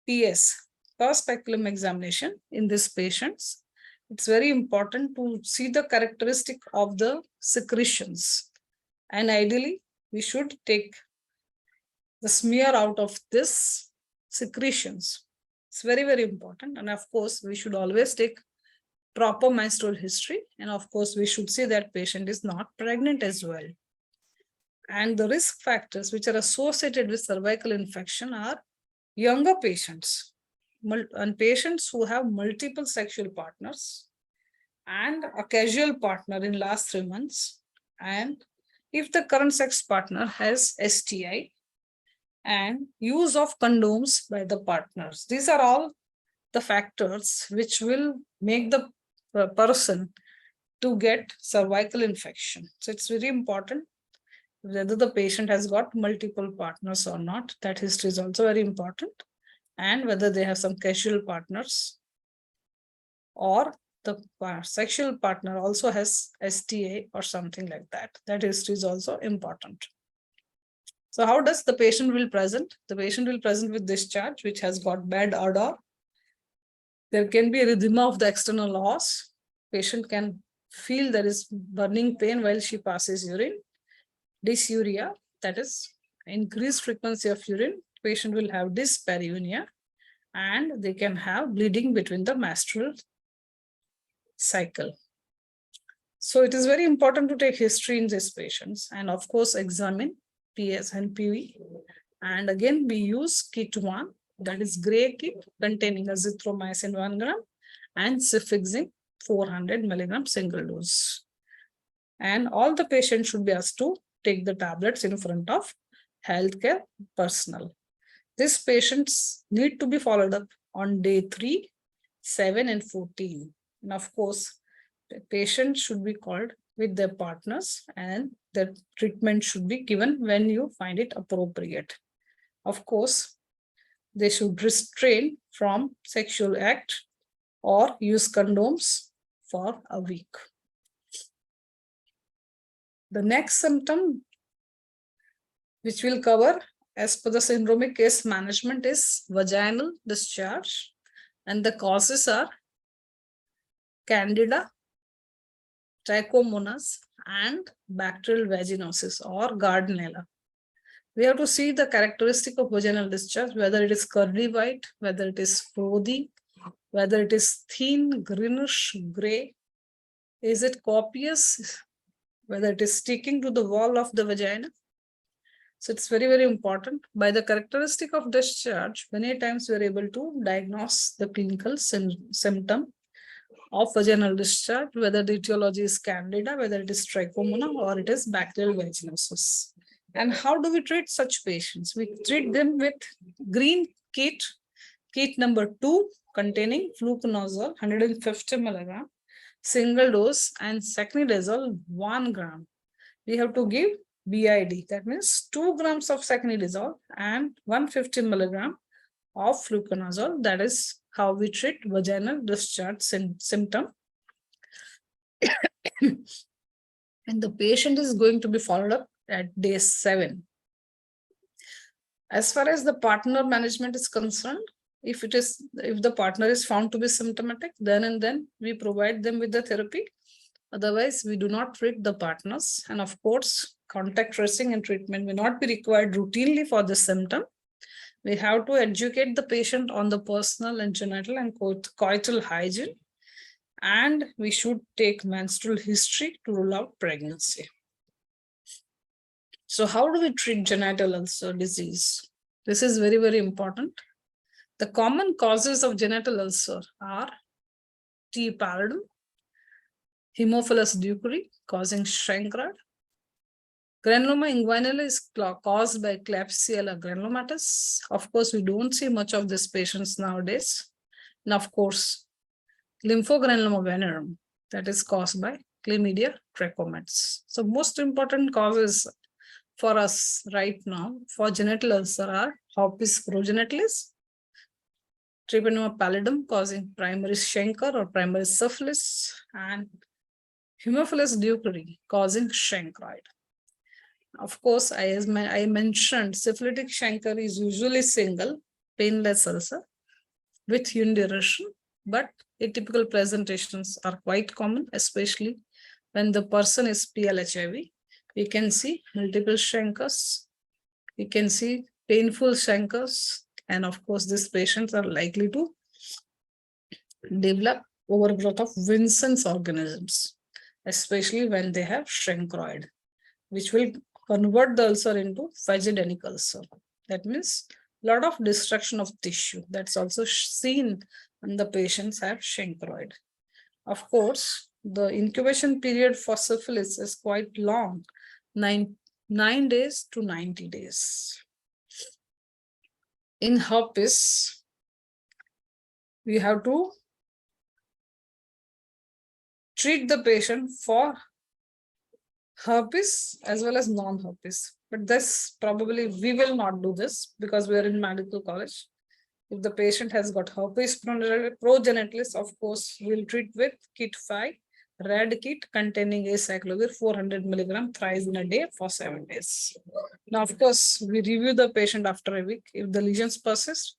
PS, pars speculum examination in these patients. It's very important to see the characteristic of the secretions. And ideally, we should take the smear out of this secretions. It's very, very important. And of course, we should always take proper menstrual history. And of course, we should see that patient is not pregnant as well. And the risk factors which are associated with cervical infection are younger patients and patients who have multiple sexual partners and a casual partner in last 3 months. And if the current sex partner has STI, and use of condoms by the partners. These are all the factors which will make the person to get cervical infection. So it's very important whether the patient has got multiple partners or not. That history is also very important. And whether they have some casual partners or the sexual partner also has STA or something like that. That history is also important. So how does the patient will present? The patient will present with discharge, which has got bad odor. There can be erythema of the external os. Patient can feel there is burning pain while she passes urine. Dysuria, that is increased frequency of urine. Patient will have dyspareunia. and they can have bleeding between the menstrual cycle. So it is very important to take history in these patients and of course examine PS and PV. And again, we use kit 1, that is gray kit containing azithromycin 1 gram and cefixime 400 milligram single dose. And all the patients should be asked to take the tablets in front of healthcare personnel. These patients need to be followed up on day 3, 7, and 14. And of course, the patient should be called with their partners and the treatment should be given when you find it appropriate. Of course, they should restrain from sexual act or use condoms for a week. The next symptom which we'll cover as per the syndromic case management is vaginal discharge, and the causes are Candida, Trichomonas, and bacterial vaginosis or Gardnerella. We have to see the characteristic of vaginal discharge, whether it is curly white, whether it is frothy, whether it is thin, greenish, gray. Is it copious? Whether it is sticking to the wall of the vagina. So it's very, very important. By the characteristic of discharge, many times we are able to diagnose the clinical symptom of vaginal discharge, whether the etiology is Candida, whether it is Trichomona, or it is bacterial vaginosis. And how do we treat such patients? We treat them with green kit number 2, containing fluconazole 150 milligram, single dose, and secnidazole 1 gram. We have to give BID, that means 2 grams of secnidazole and 150 milligram of fluconazole. That is how we treat vaginal discharge symptom. And the patient is going to be followed up at day 7. As far as the partner management is concerned, if the partner is found to be symptomatic, then and then we provide them with the therapy. Otherwise, we do not treat the partners. And of course, contact tracing and treatment may not be required routinely for this symptom. We have to educate the patient on the personal and genital and coital hygiene. And we should take menstrual history to rule out pregnancy. So how do we treat genital ulcer disease? This is very, very important. The common causes of genital ulcer are T. pallidum, Haemophilus ducreyi causing chancroid. Granuloma inguinale is caused by Klebsiella granulomatis. Of course, we don't see much of these patients nowadays. And of course, lymphogranuloma venerum, that is caused by Chlamydia trachomatis. So most important causes for us right now for genital ulcer are Herpes progenitalis, Treponema pallidum causing primary chancre or primary syphilis, and Haemophilus ducreyi causing chancroid. Of course, as I mentioned, syphilitic chancre is usually single, painless ulcer with uniduration, but atypical presentations are quite common, especially when the person is PLHIV. We can see multiple chancres, we can see painful chancres, and of course, these patients are likely to develop overgrowth of Vincent's organisms, especially when they have chancroid, which will convert the ulcer into phagedenic ulcer. That means a lot of destruction of tissue. That's also seen when the patients have chancroid. Of course, the incubation period for syphilis is quite long, 9 days to 90 days. In herpes, we have to treat the patient for herpes as well as non-herpes. But this probably we will not do this because we are in medical college. If the patient has got herpes progenitalis, of course, we'll treat with kit 5, red kit containing acyclovir 400 milligram thrice in a day for 7 days. Now, of course, we review the patient after a week. If the lesions persist,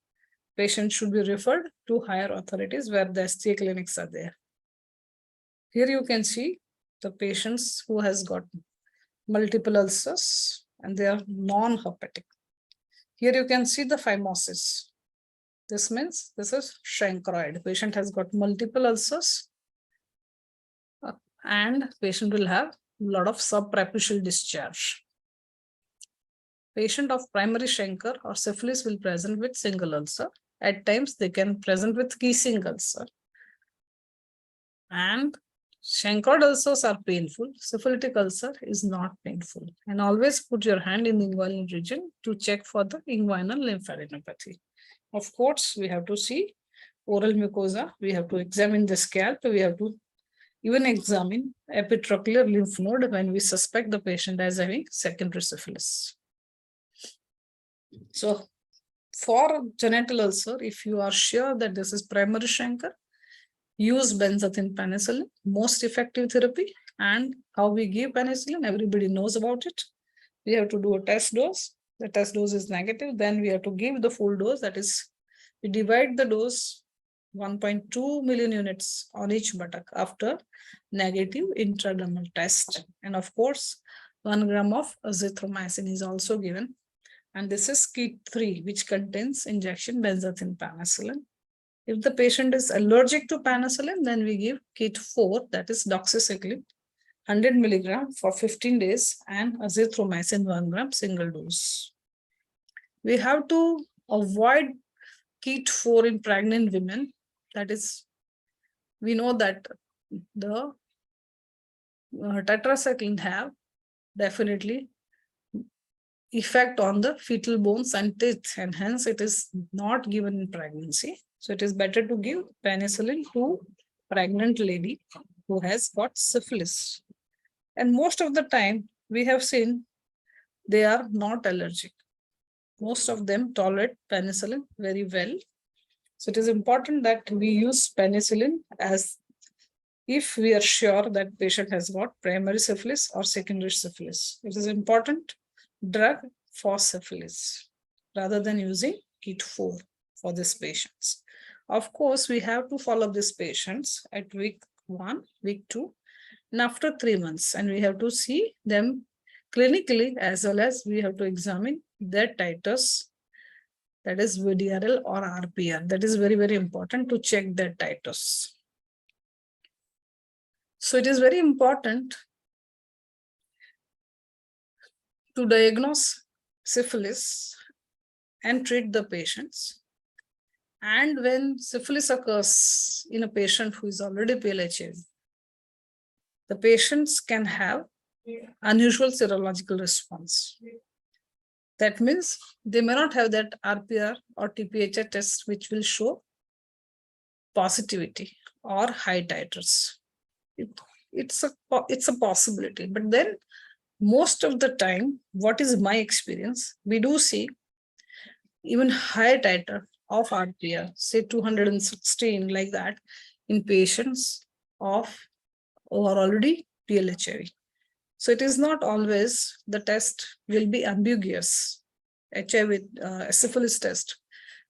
patient should be referred to higher authorities where the STI clinics are there. Here you can see the patients who has got multiple ulcers and they are non-herpetic. Here you can see the phimosis. This means this is chancroid. Patient has got multiple ulcers and patient will have a lot of subprepucial discharge. Patient of primary chancre or syphilis will present with single ulcer. At times they can present with kissing ulcer. And chancroid ulcers are painful. Syphilitic ulcer is not painful. And always put your hand in the inguinal region to check for the inguinal lymphadenopathy. Of course, we have to see oral mucosa. We have to examine the scalp. We have to even examine epitrochlear lymph node when we suspect the patient as having secondary syphilis. So for genital ulcer, if you are sure that this is primary chancre, use benzathine penicillin, most effective therapy. And how we give penicillin, everybody knows about it. We have to do a test dose. The test dose is negative. Then we have to give the full dose. That is, we divide the dose 1.2 million units on each buttock after negative intradermal test. And of course, 1 gram of azithromycin is also given. And this is kit 3, which contains injection benzathine penicillin. If the patient is allergic to penicillin, then we give kit 4, that is doxycycline, 100 milligram for 15 days and azithromycin 1 gram single dose. We have to avoid kit 4 in pregnant women. That is, we know that the tetracycline have definitely effect on the fetal bones and teeth, and hence it is not given in pregnancy. So it is better to give penicillin to pregnant lady who has got syphilis. And most of the time we have seen they are not allergic. Most of them tolerate penicillin very well. So it is important that we use penicillin as if we are sure that patient has got primary syphilis or secondary syphilis. It is important drug for syphilis rather than using kit 4 for these patients. Of course, we have to follow these patients at week 1, week 2, and after 3 months, and we have to see them clinically as well as we have to examine their titers, that is VDRL or RPR. That is very, very important to check their titers. So it is very important to diagnose syphilis and treat the patients. And when syphilis occurs in a patient who is already PLHIV, the patients can have unusual serological response. That means they may not have that RPR or TPHA test which will show positivity or high titers. It's a possibility, but then most of the time, what is my experience, we do see even high titer of RPR, say 216 like that, in patients who are already PLHIV. So it is not always the test will be ambiguous, HIV syphilis test,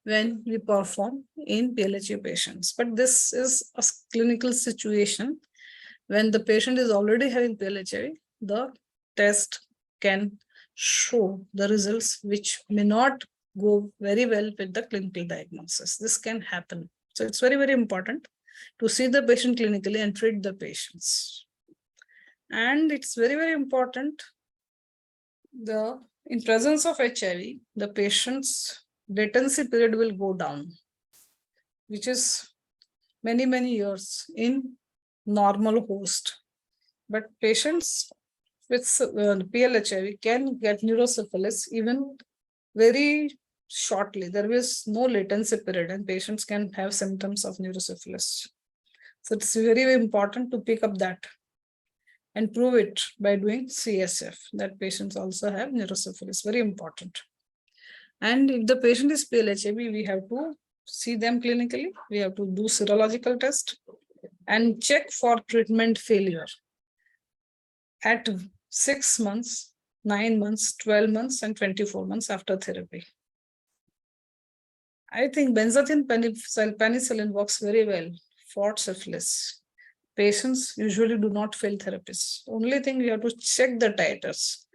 when we perform in PLHIV patients. But this is a clinical situation. When the patient is already having PLHIV, the test can show the results which may not go very well with the clinical diagnosis. This can happen. So it's very, very important to see the patient clinically and treat the patients. And it's very, very important, in presence of HIV, the patient's latency period will go down, which is many, many years in normal host. But patients with PLHIV can get neurosyphilis even very shortly. There is no latency period and patients can have symptoms of neurosyphilis. So it's very, very important to pick up that and prove it by doing CSF, that patients also have neurosyphilis, very important. And if the patient is PLHIV, we have to see them clinically. We have to do serological test and check for treatment failure at 6 months, 9 months, 12 months, and 24 months after therapy. I think benzathine penicillin works very well for syphilis. Patients usually do not fail therapies. Only thing you have to check the titers.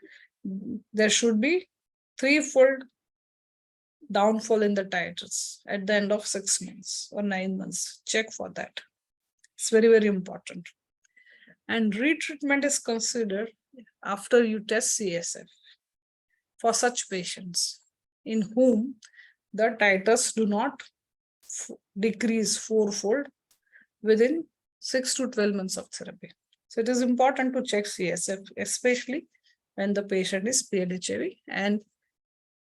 There should be 3-fold downfall in the titers at the end of 6 months or 9 months. Check for that. It's very, very important. And retreatment is considered after you test CSF for such patients in whom the titers do not decrease fourfold within 6 to 12 months of therapy. So it is important to check CSF, especially when the patient is PLHIV, and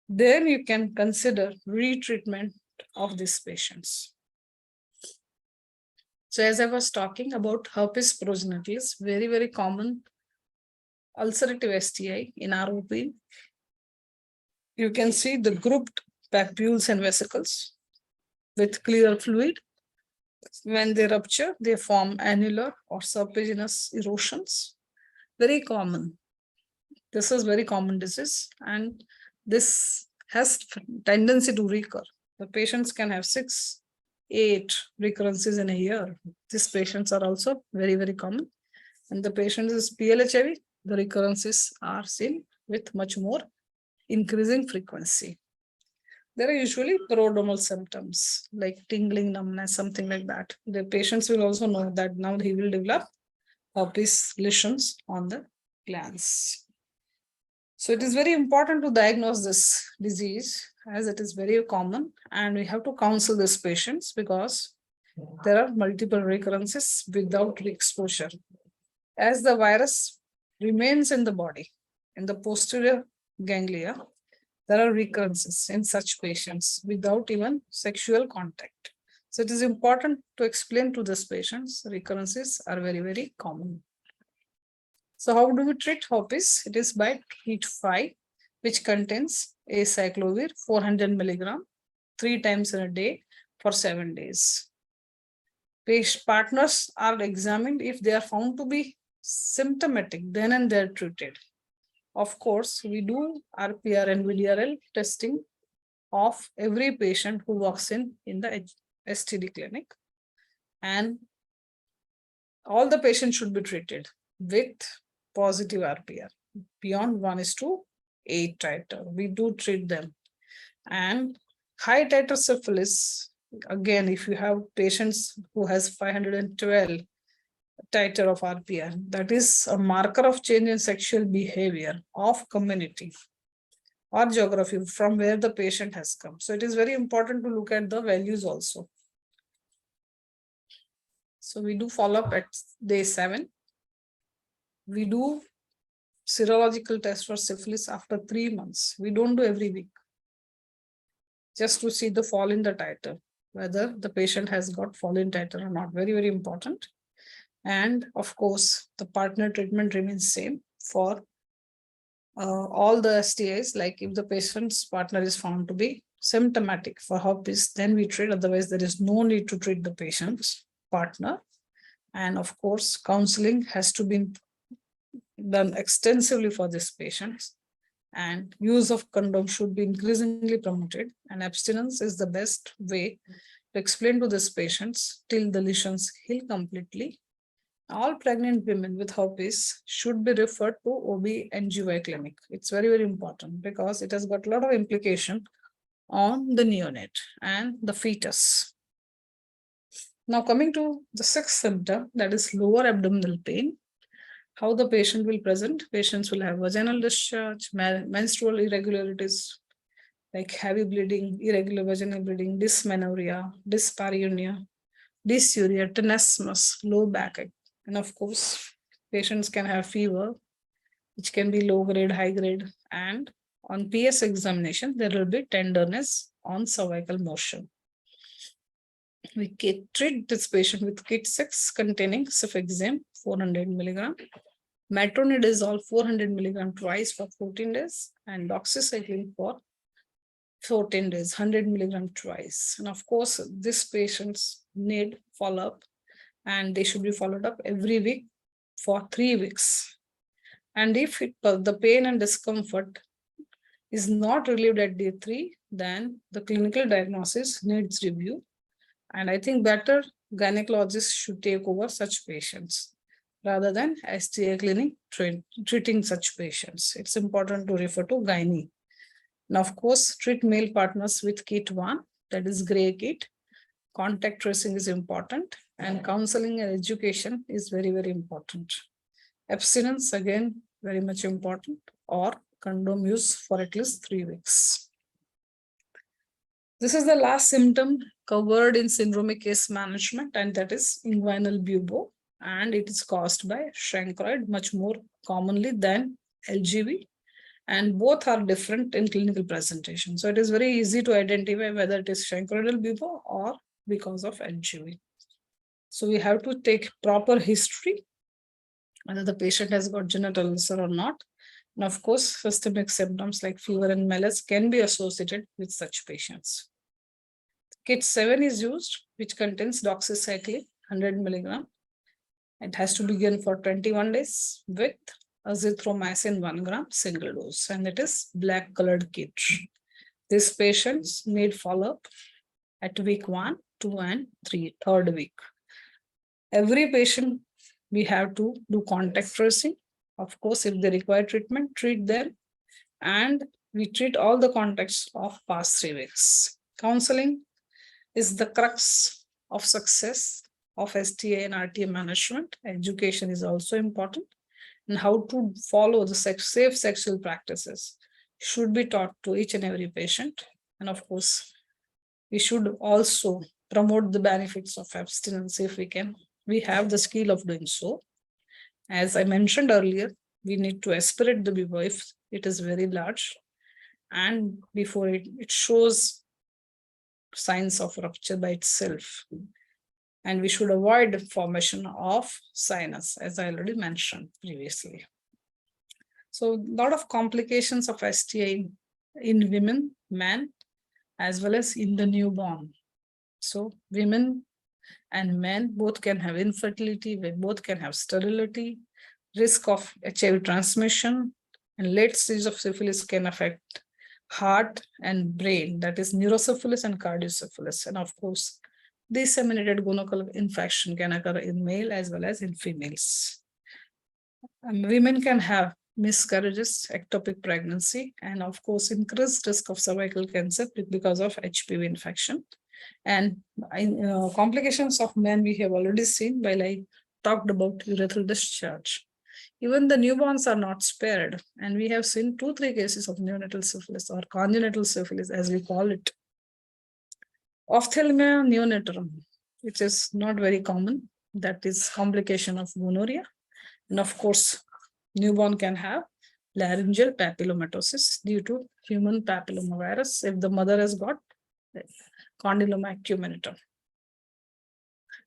then you can consider retreatment of these patients. So as I was talking about herpes progenitus, very, very common ulcerative STI in ROP. You can see the grouped papules and vesicles with clear fluid. When they rupture, they form annular or serpiginous erosions. Very common. This is very common disease, and this has tendency to recur. The patients can have 6, 8 recurrences in a year. These patients are also very, very common. And the patient is PLHIV, the recurrences are seen with much more increasing frequency. There are usually prodromal symptoms like tingling, numbness, something like that. The patients will also know that now he will develop herpes lesions on the glands. So it is very important to diagnose this disease as it is very common, and we have to counsel these patients because there are multiple recurrences without re-exposure. As the virus remains in the body, in the posterior ganglia, there are recurrences in such patients without even sexual contact. So it is important to explain to these patients recurrences are very, very common. So how do we treat herpes? It is by PLHIV, which contains acyclovir 400 mg 3 times in a day for 7 days. Patient partners are examined. If they are found to be symptomatic, then and there treated. Of course, we do RPR and VDRL testing of every patient who walks in the STD clinic, and all the patients should be treated with positive RPR beyond 1:8 titer. We do treat them. And high titer syphilis, again, if you have patients who has 512 titer of RPR, that is a marker of change in sexual behavior of community or geography from where the patient has come. So it is very important to look at the values also. So we do follow up at day 7. We do serological test for syphilis after 3 months. We don't do every week, just to see the fall in the titer, whether the patient has got fall in titer or not. Very, very important. And of course, the partner treatment remains same for all the STIs. Like if the patient's partner is found to be symptomatic for herpes, then we treat. Otherwise, there is no need to treat the patient's partner. And of course, counseling has to be done extensively for these patients. And use of condom should be increasingly promoted. And abstinence is the best way to explain to these patients till the lesions heal completely. All pregnant women with herpes should be referred to OB/GYN clinic. It's very, very important because it has got a lot of implication on the neonate and the fetus. Now coming to the 6th symptom, that is lower abdominal pain. How the patient will present? Patients will have vaginal discharge, menstrual irregularities like heavy bleeding, irregular vaginal bleeding, dysmenorrhea, dyspareunia, dysuria, tenesmus, low backache. And of course, patients can have fever, which can be low grade, high grade. And on PS examination, there will be tenderness on cervical motion. We treat this patient with kit 6 containing cefixime 400 mg, metronidazole 400 mg twice for 14 days, and doxycycline for 14 days, 100 mg twice. And of course, these patients need follow-up, and they should be followed up every week for 3 weeks. And if the pain and discomfort is not relieved at day 3, then the clinical diagnosis needs review. And I think better gynecologists should take over such patients rather than STI clinic treating such patients. It's important to refer to gynae. And of course, treat male partners with kit 1, that is gray kit. Contact tracing is important, and counseling and education is very, very important. Abstinence, again, very much important, or condom use for at least 3 weeks. This is the last symptom covered in syndromic case management, and that is inguinal bubo, and it is caused by chancroid much more commonly than LGV, and both are different in clinical presentation. So it is very easy to identify whether it is chancroidal bubo or because of LGV. So we have to take proper history, whether the patient has got genital ulcer or not. And of course, systemic symptoms like fever and malaise can be associated with such patients. Kit 7 is used, which contains doxycycline, 100 milligram. It has to be given for 21 days with azithromycin 1 gram single dose, and it is black colored kit. These patients need follow-up at week 1, 2, and 3, third week. Every patient, we have to do contact tracing. Of course, if they require treatment, treat them. And we treat all the contacts of past 3 weeks. Counseling is the crux of success of STI and RTI management. Education is also important. And how to follow the safe sexual practices should be taught to each and every patient. And of course, we should also promote the benefits of abstinence if we can. We have the skill of doing so. As I mentioned earlier, we need to aspirate the bubo if it is very large, and before it shows signs of rupture by itself. And we should avoid formation of sinus, as I already mentioned previously. So a lot of complications of STI in women, men, as well as in the newborn. So women and men both can have infertility, they both can have sterility, risk of HIV transmission, and late stage of syphilis can affect heart and brain, that is neurosyphilis and cardiosyphilis. And of course, disseminated gonococcal infection can occur in male as well as in females. And women can have miscarriages, ectopic pregnancy, and of course, increased risk of cervical cancer because of HPV infection. And complications of men we have already seen while I talked about urethral discharge. Even the newborns are not spared, and we have seen 2-3 cases of neonatal syphilis or congenital syphilis, as we call it. Ophthalmia neonatal, which is not very common, that is complication of gonorrhea. And of course, newborn can have laryngeal papillomatosis due to human papillomavirus if the mother has got condyloma acuminata.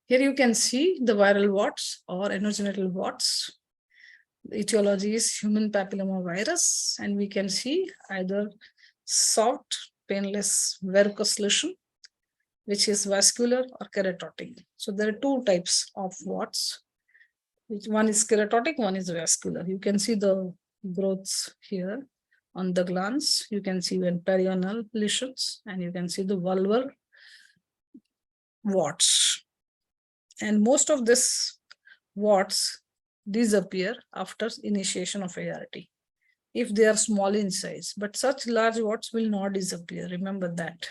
Here you can see the viral warts or anogenital warts. The etiology is human papillomavirus, and we can see either soft, painless varicose lesion, which is vascular or keratotic. So there are 2 types of warts. One is keratotic, one is vascular. You can see the growths here on the glands. You can see when perianal lesions, and you can see the vulvar warts. And most of these warts disappear after initiation of ART if they are small in size, but such large warts will not disappear. Remember that.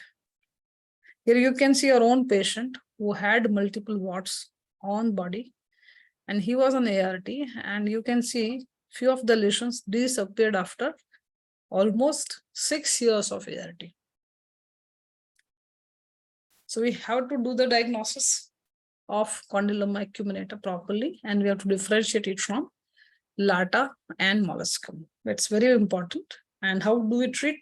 Here you can see your own patient who had multiple warts on body, and he was on ART, and you can see few of the lesions disappeared after almost 6 years of ART. So we have to do the diagnosis of condyloma acuminata properly, and we have to differentiate it from LATA and molluscum. That's very important. And how do we treat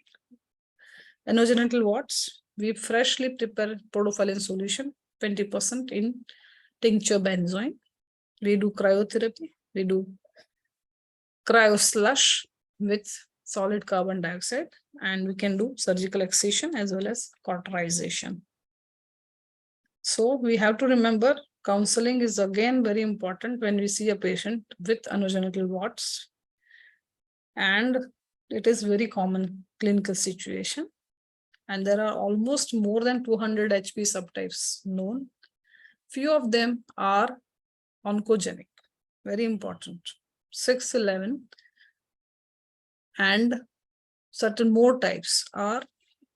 anogenital warts? We freshly prepare podophyllin solution, 20% in tincture benzoin. We do cryotherapy. We do cryoslush with solid carbon dioxide, and we can do surgical excision as well as cauterization. So we have to remember counseling is again very important when we see a patient with anogenital warts, and it is very common clinical situation. And there are almost more than 200 HP subtypes known. Few of them are oncogenic, very important, 6, 11, and certain more types are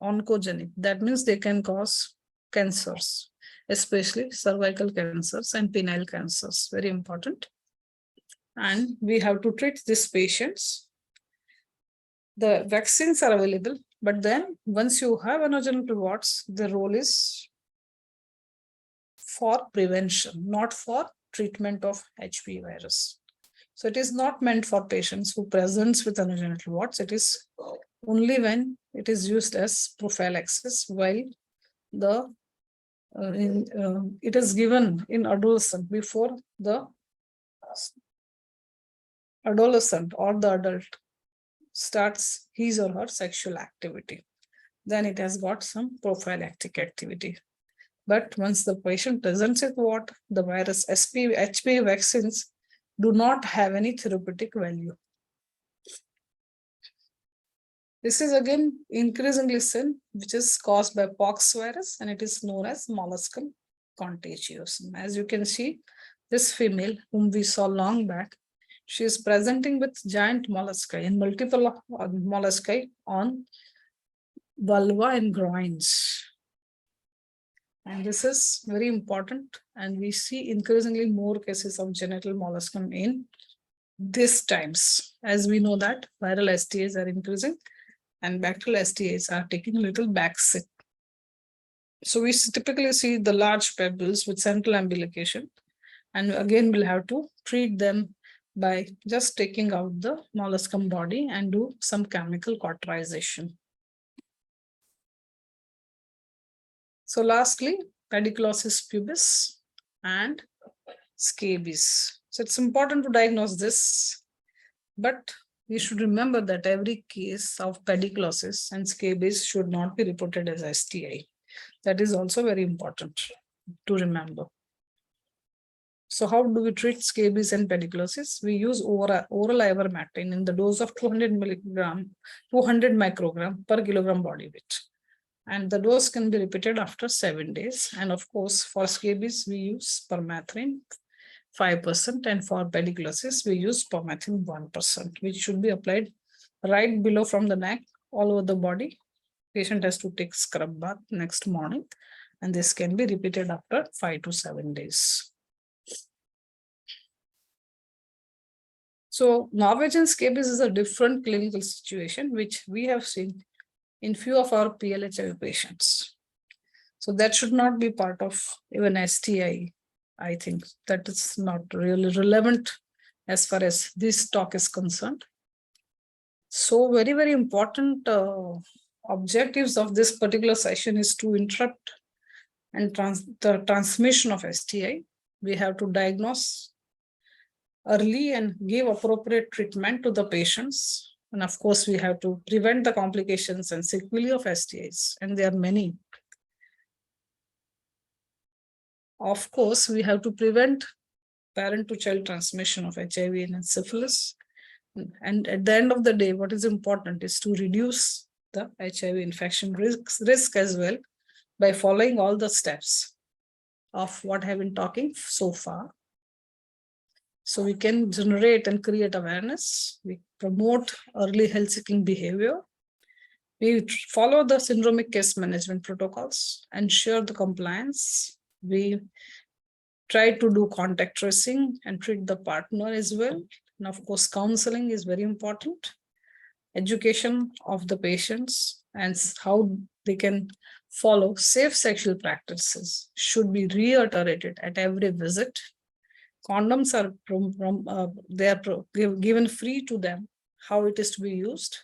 oncogenic. That means they can cause cancers, especially cervical cancers and penile cancers. Very important. And we have to treat these patients. The vaccines are available, but then once you have anogenital warts, the role is for prevention, not for treatment of HPV virus. So it is not meant for patients who presents with anogenital warts. It is only when it is used as prophylaxis, while the it is given in adolescent before the adolescent or the adult starts his or her sexual activity. Then it has got some prophylactic activity. But once the patient presents with what, the virus HPV vaccines do not have any therapeutic value. This is again increasingly seen, which is caused by pox virus, and it is known as molluscum contagiosum. As you can see, this female whom we saw long back, she is presenting with giant molluscae and multiple molluscae on vulva and groins. And this is very important. And we see increasingly more cases of genital molluscum in these times. As we know that viral STIs are increasing and bacterial STIs are taking a little backseat. So we typically see the large pebbles with central ambilication. And again, we'll have to treat them by just taking out the molluscum body and do some chemical cauterization. So lastly, pediculosis pubis and scabies. So it's important to diagnose this, but we should remember that every case of pediculosis and scabies should not be reported as STI. That is also very important to remember. So how do we treat scabies and pediculosis? We use oral ivermectin in the dose of 200 microgram per kilogram body weight. And the dose can be repeated after 7 days. And of course, for scabies, we use permethrin 5%. And for pediculosis, we use permethrin 1%, which should be applied right below from the neck all over the body. Patient has to take scrub bath next morning. And this can be repeated after 5 to 7 days. So Norwegian scabies is a different clinical situation, which we have seen in few of our PLHIV patients. So that should not be part of even STI. I think that is not really relevant as far as this talk is concerned. So very, very important objectives of this particular session is to interrupt and the transmission of STI. We have to diagnose early and give appropriate treatment to the patients. And of course, we have to prevent the complications and sequelae of STIs, and there are many. Of course, we have to prevent parent-to-child transmission of HIV and syphilis. And at the end of the day, what is important is to reduce the HIV infection risk as well by following all the steps of what I have been talking so far. So we can generate and create awareness. We promote early health seeking behavior. We follow the syndromic case management protocols, ensure the compliance. We try to do contact tracing and treat the partner as well. And of course, counseling is very important. Education of the patients and how they can follow safe sexual practices should be reiterated at every visit. Condoms are given free to them, how it is to be used,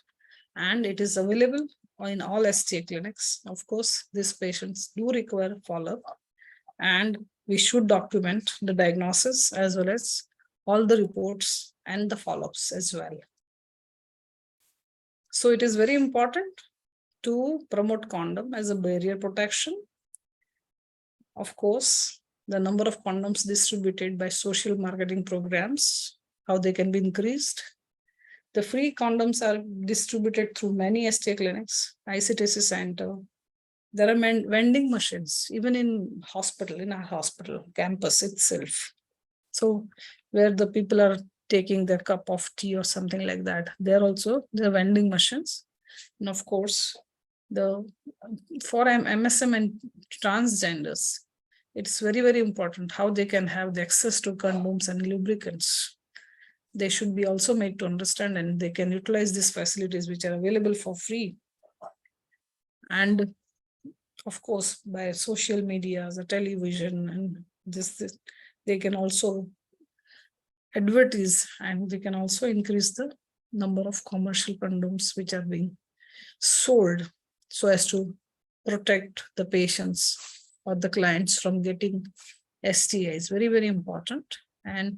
and it is available in all STI clinics. Of course, these patients do require follow-up, and we should document the diagnosis as well as all the reports and the follow-ups as well. So it is very important to promote condom as a barrier protection. Of course, the number of condoms distributed by social marketing programs, how they can be increased. The free condoms are distributed through many STI clinics, ICTC center. There are vending machines, even in hospital, in our hospital campus itself. So where the people are taking their cup of tea or something like that, there also there are vending machines. And of course, for MSM and transgenders, it's very, very important how they can have the access to condoms and lubricants. They should be also made to understand, and they can utilize these facilities which are available for free. And of course, by social media, the television, and this they can also advertise, and they can also increase the number of commercial condoms which are being sold so as to protect the patients or the clients from getting STIs. Very, very important. And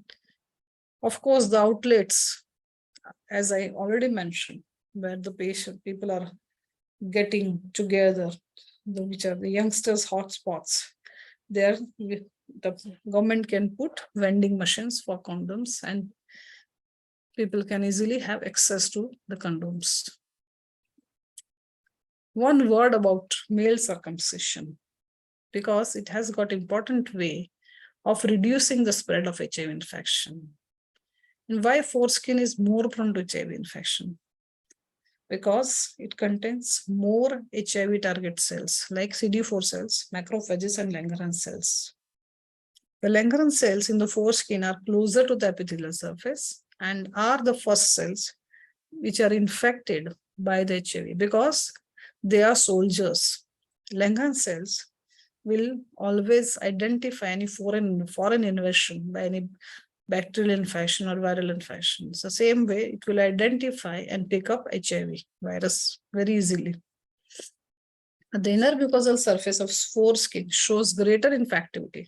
of course, the outlets, as I already mentioned, where the people are getting together, which are the youngsters' hotspots, there the government can put vending machines for condoms, and people can easily have access to the condoms. One word about male circumcision, because it has got important way of reducing the spread of HIV infection. And why foreskin is more prone to HIV infection? Because it contains more HIV target cells like CD4 cells, macrophages, and Langerhans cells. The Langerhans cells in the foreskin are closer to the epithelial surface and are the first cells which are infected by the HIV because they are soldiers. Langerhans cells will always identify any foreign invasion by any bacterial infection or viral infection. So same way, it will identify and pick up HIV virus very easily. The inner mucosal surface of foreskin shows greater infectivity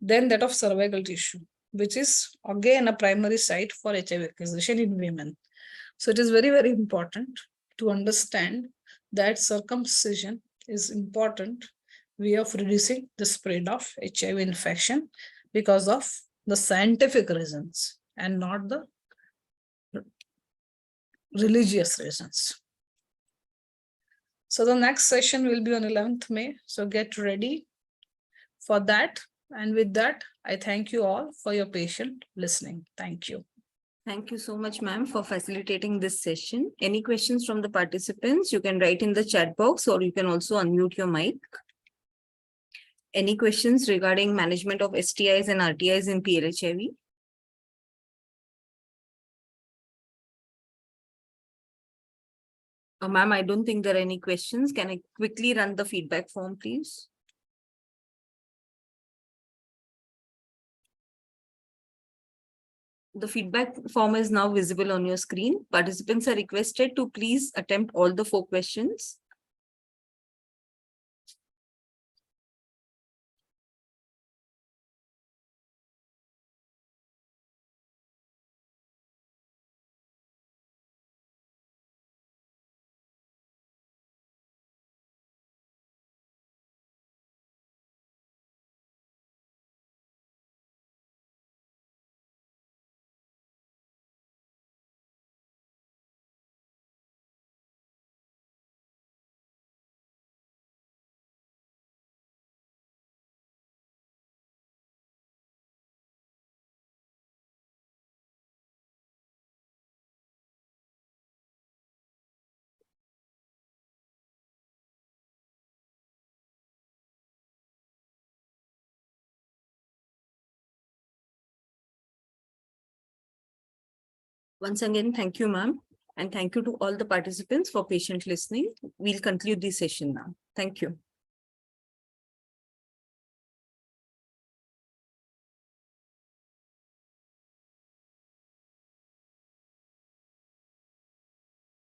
than that of cervical tissue, which is again a primary site for HIV acquisition in women. So it is very, very important to understand that circumcision is important way of reducing the spread of HIV infection because of the scientific reasons and not the religious reasons. So the next session will be on 11th May. So get ready for that. And with that, I thank you all for your patient listening. Thank you. Thank you so much, ma'am, for facilitating this session. Any questions from the participants? You can write in the chat box, or you can also unmute your mic. Any questions regarding management of STIs and RTIs in PLHIV? Ma'am, I don't think there are any questions. Can I quickly run the feedback form, please? The feedback form is now visible on your screen. Participants are requested to please attempt all the 4 questions. Once again, thank you, ma'am. And thank you to all the participants for patient listening. We'll conclude this session now. Thank you.